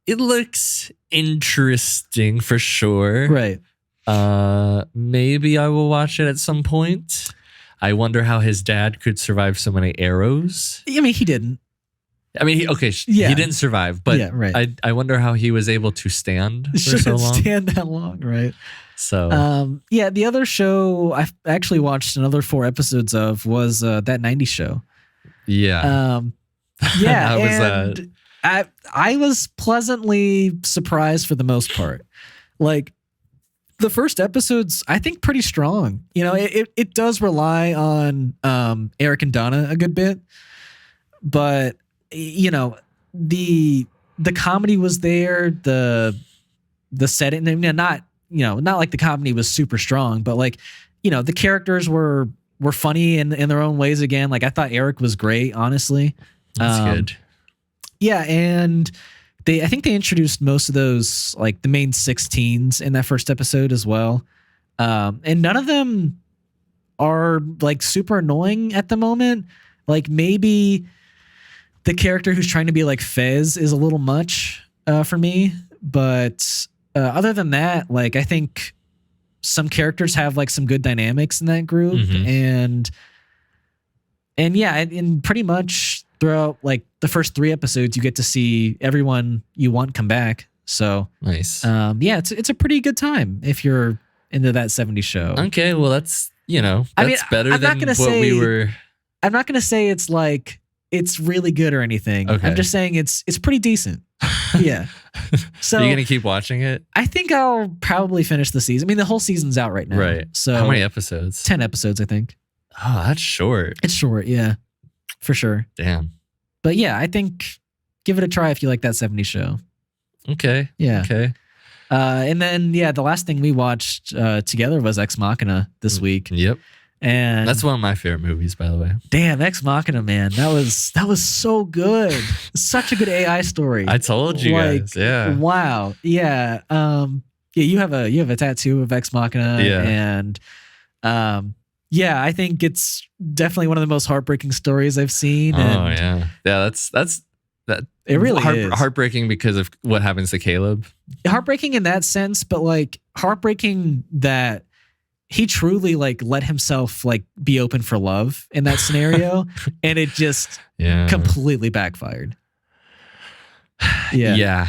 S2: it looks interesting for sure.
S1: Right.
S2: Maybe I will watch it at some point. I wonder how his dad could survive so many arrows.
S1: I mean, he didn't.
S2: He didn't survive, but I wonder how he was able to stand for so long.
S1: Stand that long, right?
S2: So,
S1: the other show I actually watched another 4 episodes of was that 90s show.
S2: Yeah.
S1: How was that? I was pleasantly surprised for the most part. Like, the first episode's, I think, pretty strong. It does rely on Eric and Donna a good bit, but the comedy was there. The setting, not like the comedy was super strong, but like, the characters were funny in their own ways again. Like, I thought Eric was great, honestly.
S2: That's good.
S1: Yeah, and I think they introduced most of those, like the main 6 teens in that first episode as well. And none of them are like super annoying at the moment. Like, maybe the character who's trying to be like Fez is a little much for me, but other than that, like, I think some characters have like some good dynamics in that group, and pretty much throughout like the first 3 episodes, you get to see everyone you want come back. So
S2: nice.
S1: It's a pretty good time if you're into that 70s show.
S2: Okay, well that's better than what we were.
S1: I'm not gonna say it's like it's really good or anything.
S2: Okay.
S1: I'm just saying it's pretty decent. Yeah. So
S2: are you gonna keep watching it?
S1: I think I'll probably finish the season. I mean, the whole season's out right now.
S2: Right.
S1: So
S2: how many episodes?
S1: 10 episodes, I think.
S2: Oh, that's short.
S1: It's short, yeah. For sure.
S2: Damn.
S1: But yeah, I think give it a try if you like that 70s show.
S2: Okay.
S1: Yeah.
S2: Okay.
S1: And then the last thing we watched together was Ex Machina this week.
S2: Yep.
S1: And
S2: that's one of my favorite movies, by the way.
S1: Damn, Ex Machina, man. That was so good. Such a good AI story.
S2: I told you guys. Yeah.
S1: Wow. Yeah. You have a tattoo of Ex Machina.
S2: Yeah.
S1: And I think it's definitely one of the most heartbreaking stories I've seen.
S2: Yeah. That's that.
S1: It really is
S2: heartbreaking because of what happens to Caleb.
S1: Heartbreaking in that sense, but like heartbreaking that he truly like let himself like be open for love in that scenario, and it just completely backfired.
S2: Yeah.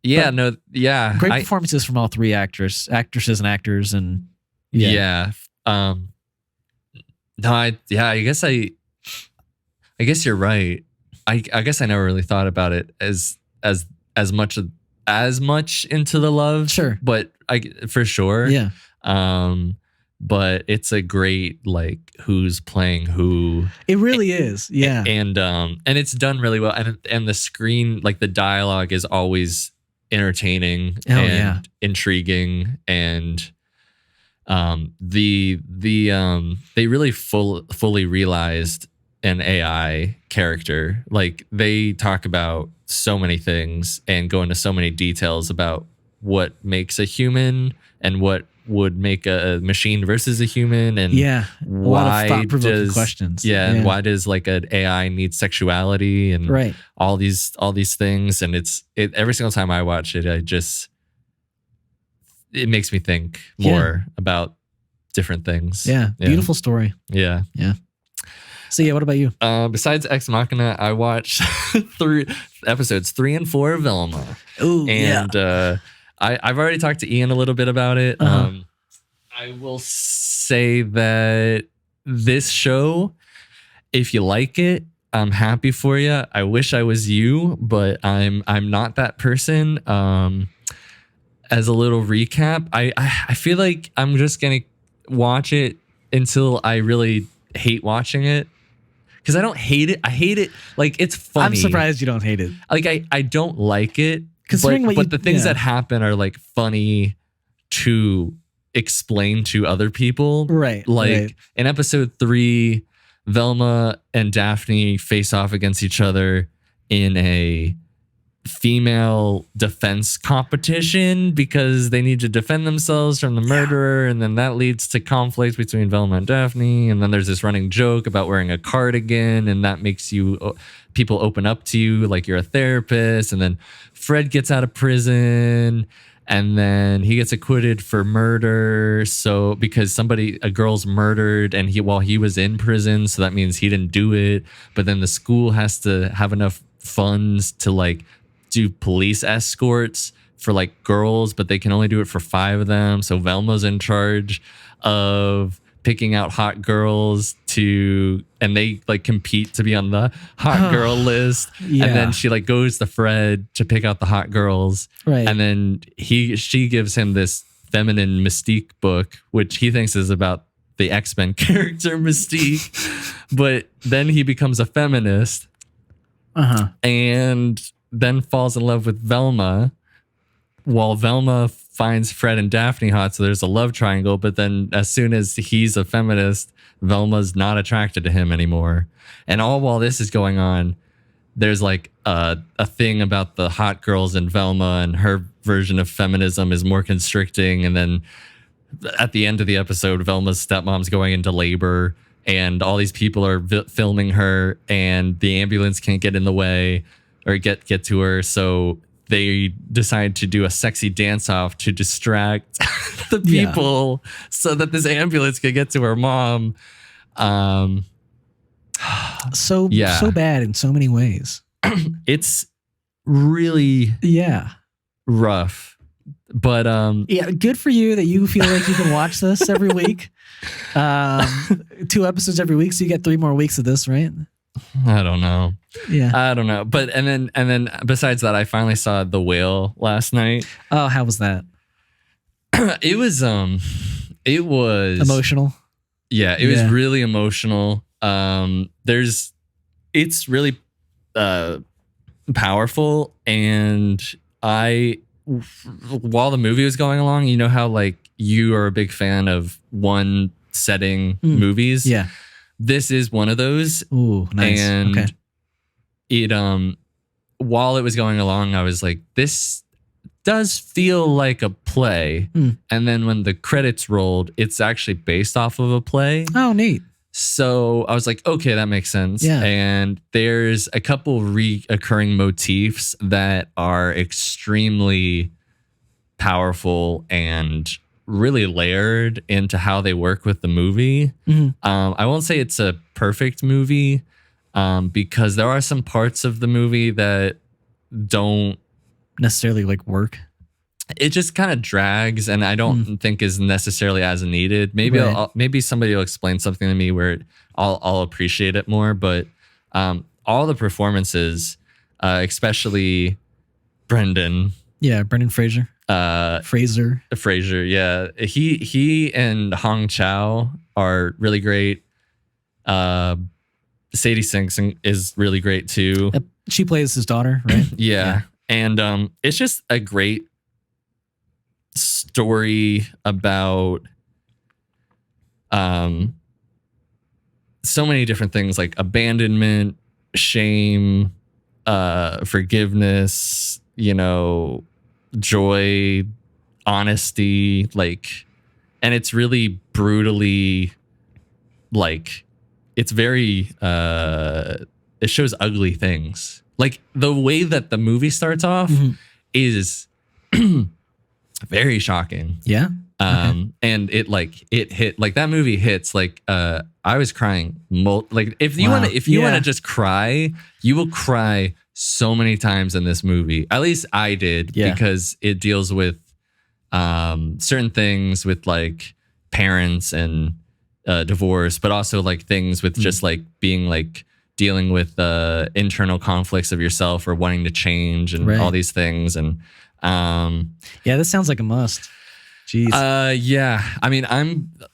S2: Great
S1: performances from all 3 actresses and actors, and
S2: I guess you're right. I guess I never really thought about it as much into the love.
S1: Sure.
S2: But for sure.
S1: Yeah.
S2: but it's a great like who's playing who.
S1: It really is. Yeah.
S2: And it's done really well. And the screen, like the dialogue is always entertaining and intriguing. And they really fully realized an AI character. Like they talk about so many things and go into so many details about what makes a human and what would make a machine versus a human, and
S1: a lot of thought-provoking questions.
S2: And why does like an AI need sexuality and all these things. And it every single time I watch it, it makes me think more about different things.
S1: Beautiful story.
S2: Yeah.
S1: So what about you?
S2: Besides Ex Machina, I watched episodes 3 and 4 of Velma.
S1: Ooh,
S2: and I've already talked to Ian a little bit about it. I will say that this show, if you like it, I'm happy for you. I wish I was you, but I'm not that person. As a little recap, I feel like I'm just gonna watch it until I really hate watching it. Because I don't hate it. I hate it. Like, it's funny.
S1: I'm surprised you don't hate it.
S2: Like, I don't like it. But the things that happen are like funny to explain to other people.
S1: Right.
S2: Like in episode 3, Velma and Daphne face off against each other in a female defense competition because they need to defend themselves from the murderer, and then that leads to conflict between Velma and Daphne, and then there's this running joke about wearing a cardigan, and that makes people open up to you like you're a therapist. And then Fred gets out of prison, and then he gets acquitted for murder, so because a girl's murdered and while he was in prison, so that means he didn't do it. But then the school has to have enough funds to like do police escorts for like girls, but they can only do it for 5 of them. So Velma's in charge of picking out hot girls and they like compete to be on the hot girl list. And then she like goes to Fred to pick out the hot girls.
S1: Right.
S2: And then she gives him this feminine Mystique book, which he thinks is about the X-Men character Mystique. But then he becomes a feminist. And then falls in love with Velma, while Velma finds Fred and Daphne hot, so there's a love triangle. But then as soon as he's a feminist, Velma's not attracted to him anymore. And all while this is going on, there's like a thing about the hot girls in Velma, and her version of feminism is more constricting. And then at the end of the episode, Velma's stepmom's going into labor, and all these people are filming her, and the ambulance can't get in the way or get to her. So they decide to do a sexy dance off to distract the people so that this ambulance could get to her mom.
S1: So bad in so many ways.
S2: It's really rough. But
S1: good for you that you feel like you can watch this every week. 2 episodes every week, so you get 3 more weeks of this, right?
S2: I don't know.
S1: Yeah.
S2: I don't know. But and then besides that, I finally saw The Whale last night.
S1: Oh, how was that?
S2: It was
S1: emotional.
S2: Yeah, it was really emotional. It's really powerful, and while the movie was going along, you know how like you are a big fan of one setting movies?
S1: Yeah.
S2: This is one of those.
S1: Ooh, nice.
S2: And it while it was going along, I was like, this does feel like a play. And then when the credits rolled, it's actually based off of a play.
S1: Oh, neat.
S2: So I was like, okay, that makes sense.
S1: Yeah.
S2: And there's a couple reoccurring motifs that are extremely powerful and really layered into how they work with the movie. I won't say it's a perfect movie because there are some parts of the movie that don't
S1: necessarily like work.
S2: It just kind of drags, and I don't think is necessarily as needed. Maybe maybe somebody will explain something to me where I'll appreciate it more. But all the performances, especially Brendan.
S1: Yeah, Brendan Fraser. Fraser.
S2: Yeah. He and Hong Chow are really great. Sadie Sink is really great too.
S1: She plays his daughter, right?
S2: Yeah. And it's just a great story about so many different things like abandonment, shame, forgiveness, joy, honesty, and it's really brutally it's very it shows ugly things. Like the way that the movie starts off is very shocking.
S1: Yeah.
S2: And it hit that movie hits I was crying. If you want to just cry, you will cry so many times in this movie. At least I did because it deals with certain things with parents and divorce, but also things with just being dealing with internal conflicts of yourself or wanting to change and all these things. And
S1: this sounds like a must. Jeez.
S2: I mean,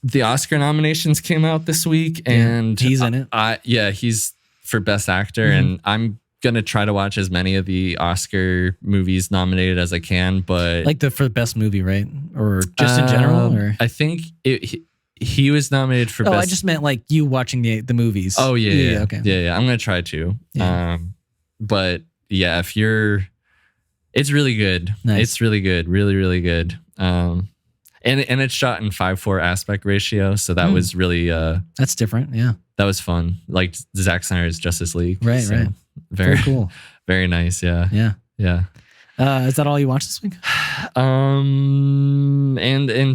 S2: the Oscar nominations came out this week, and
S1: he's in it.
S2: He's for Best Actor, and I'm gonna try to watch as many of the Oscar movies nominated as I can. But
S1: for Best Movie, right? Or just in general? Or
S2: I think he was nominated for. Best...
S1: I just meant you watching the movies.
S2: Oh yeah.
S1: Okay.
S2: Yeah. I'm gonna try to.
S1: Yeah.
S2: But yeah, it's really good.
S1: Nice.
S2: It's really good. Really, really good. And it's shot in 5:4 aspect ratio, so that was really
S1: that's different. Yeah,
S2: that was fun. Like Zack Snyder's Justice League.
S1: Right.
S2: Very
S1: cool.
S2: Very nice. Yeah.
S1: Is that all you watched this week?
S2: And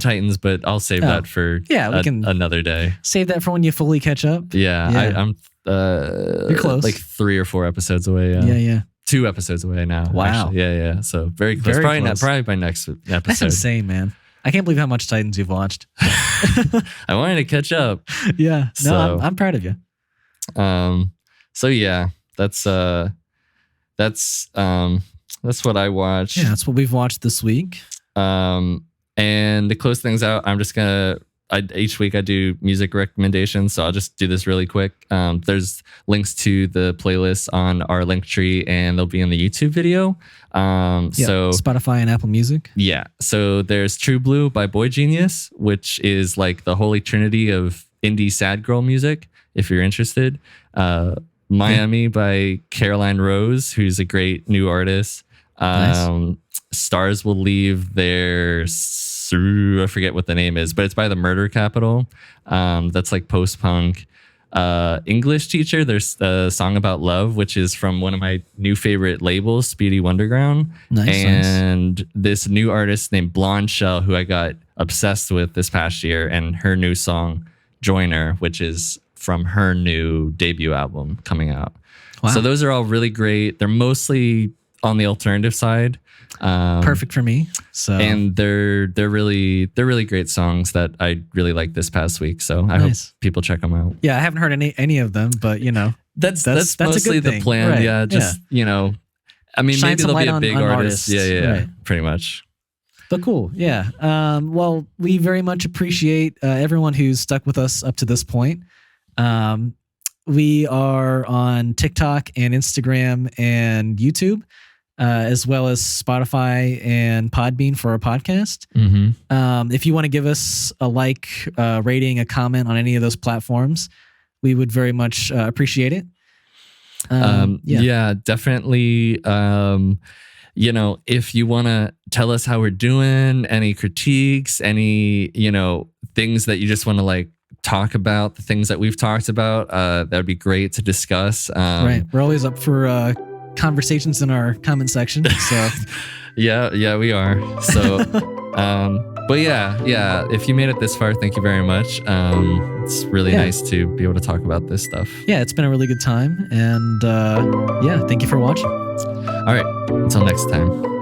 S2: Titans, but I'll save that for
S1: we can
S2: another day.
S1: Save that for when you fully catch up.
S2: Yeah. I'm
S1: you're close.
S2: 3 or 4 episodes away.
S1: Yeah.
S2: 2 episodes away now.
S1: Wow.
S2: Actually. Yeah. So very close. Probably by next episode. That's
S1: insane, man. I can't believe how much Titans you've watched.
S2: I wanted to catch up.
S1: Yeah. No, I'm proud of you.
S2: So yeah, that's what I watched.
S1: Yeah, that's what we've watched this week.
S2: And to close things out, I'm just each week I do music recommendations, so I'll just do this really quick. There's links to the playlists on our link tree, and they'll be in the YouTube video. So
S1: Spotify and Apple Music.
S2: Yeah. So there's True Blue by Boy Genius, which is the holy trinity of indie sad girl music, if you're interested. Miami by Caroline Rose, who's a great new artist.
S1: Nice.
S2: Stars Will Leave Their... I forget what the name is, but it's by the Murder Capital. That's post-punk. English Teacher, there's a song about love, which is from one of my new favorite labels, Speedy Wonderground.
S1: Nice.
S2: This new artist named Blonde Shell, who I got obsessed with this past year, and her new song, Joiner, which is from her new debut album coming out.
S1: Wow.
S2: So those are all really great. They're mostly on the alternative side.
S1: Perfect for me. So
S2: and they're really great songs that I really liked this past week. So I hope people check them out.
S1: Yeah, I haven't heard any of them, but
S2: that's mostly
S1: a good
S2: the
S1: thing.
S2: plan.
S1: Right.
S2: Yeah, just I mean,
S1: shine
S2: maybe they'll be a big artist. Yeah,
S1: right.
S2: Pretty much.
S1: But cool, yeah. Well, we very much appreciate everyone who's stuck with us up to this point. We are on TikTok and Instagram and YouTube, as well as Spotify and Podbean for our podcast.
S2: Mm-hmm.
S1: If you want to give us a rating, a comment on any of those platforms, we would very much appreciate it.
S2: Yeah, definitely. If you want to tell us how we're doing, any critiques, any, things that you just want to talk about, the things that we've talked about, that'd be great to discuss.
S1: Right. We're always up for conversations in our comment section. So
S2: yeah, we are. So, but yeah, if you made it this far, thank you very much. It's really nice to be able to talk about this stuff.
S1: Yeah, it's been a really good time. And thank you for watching.
S2: All right. Until next time.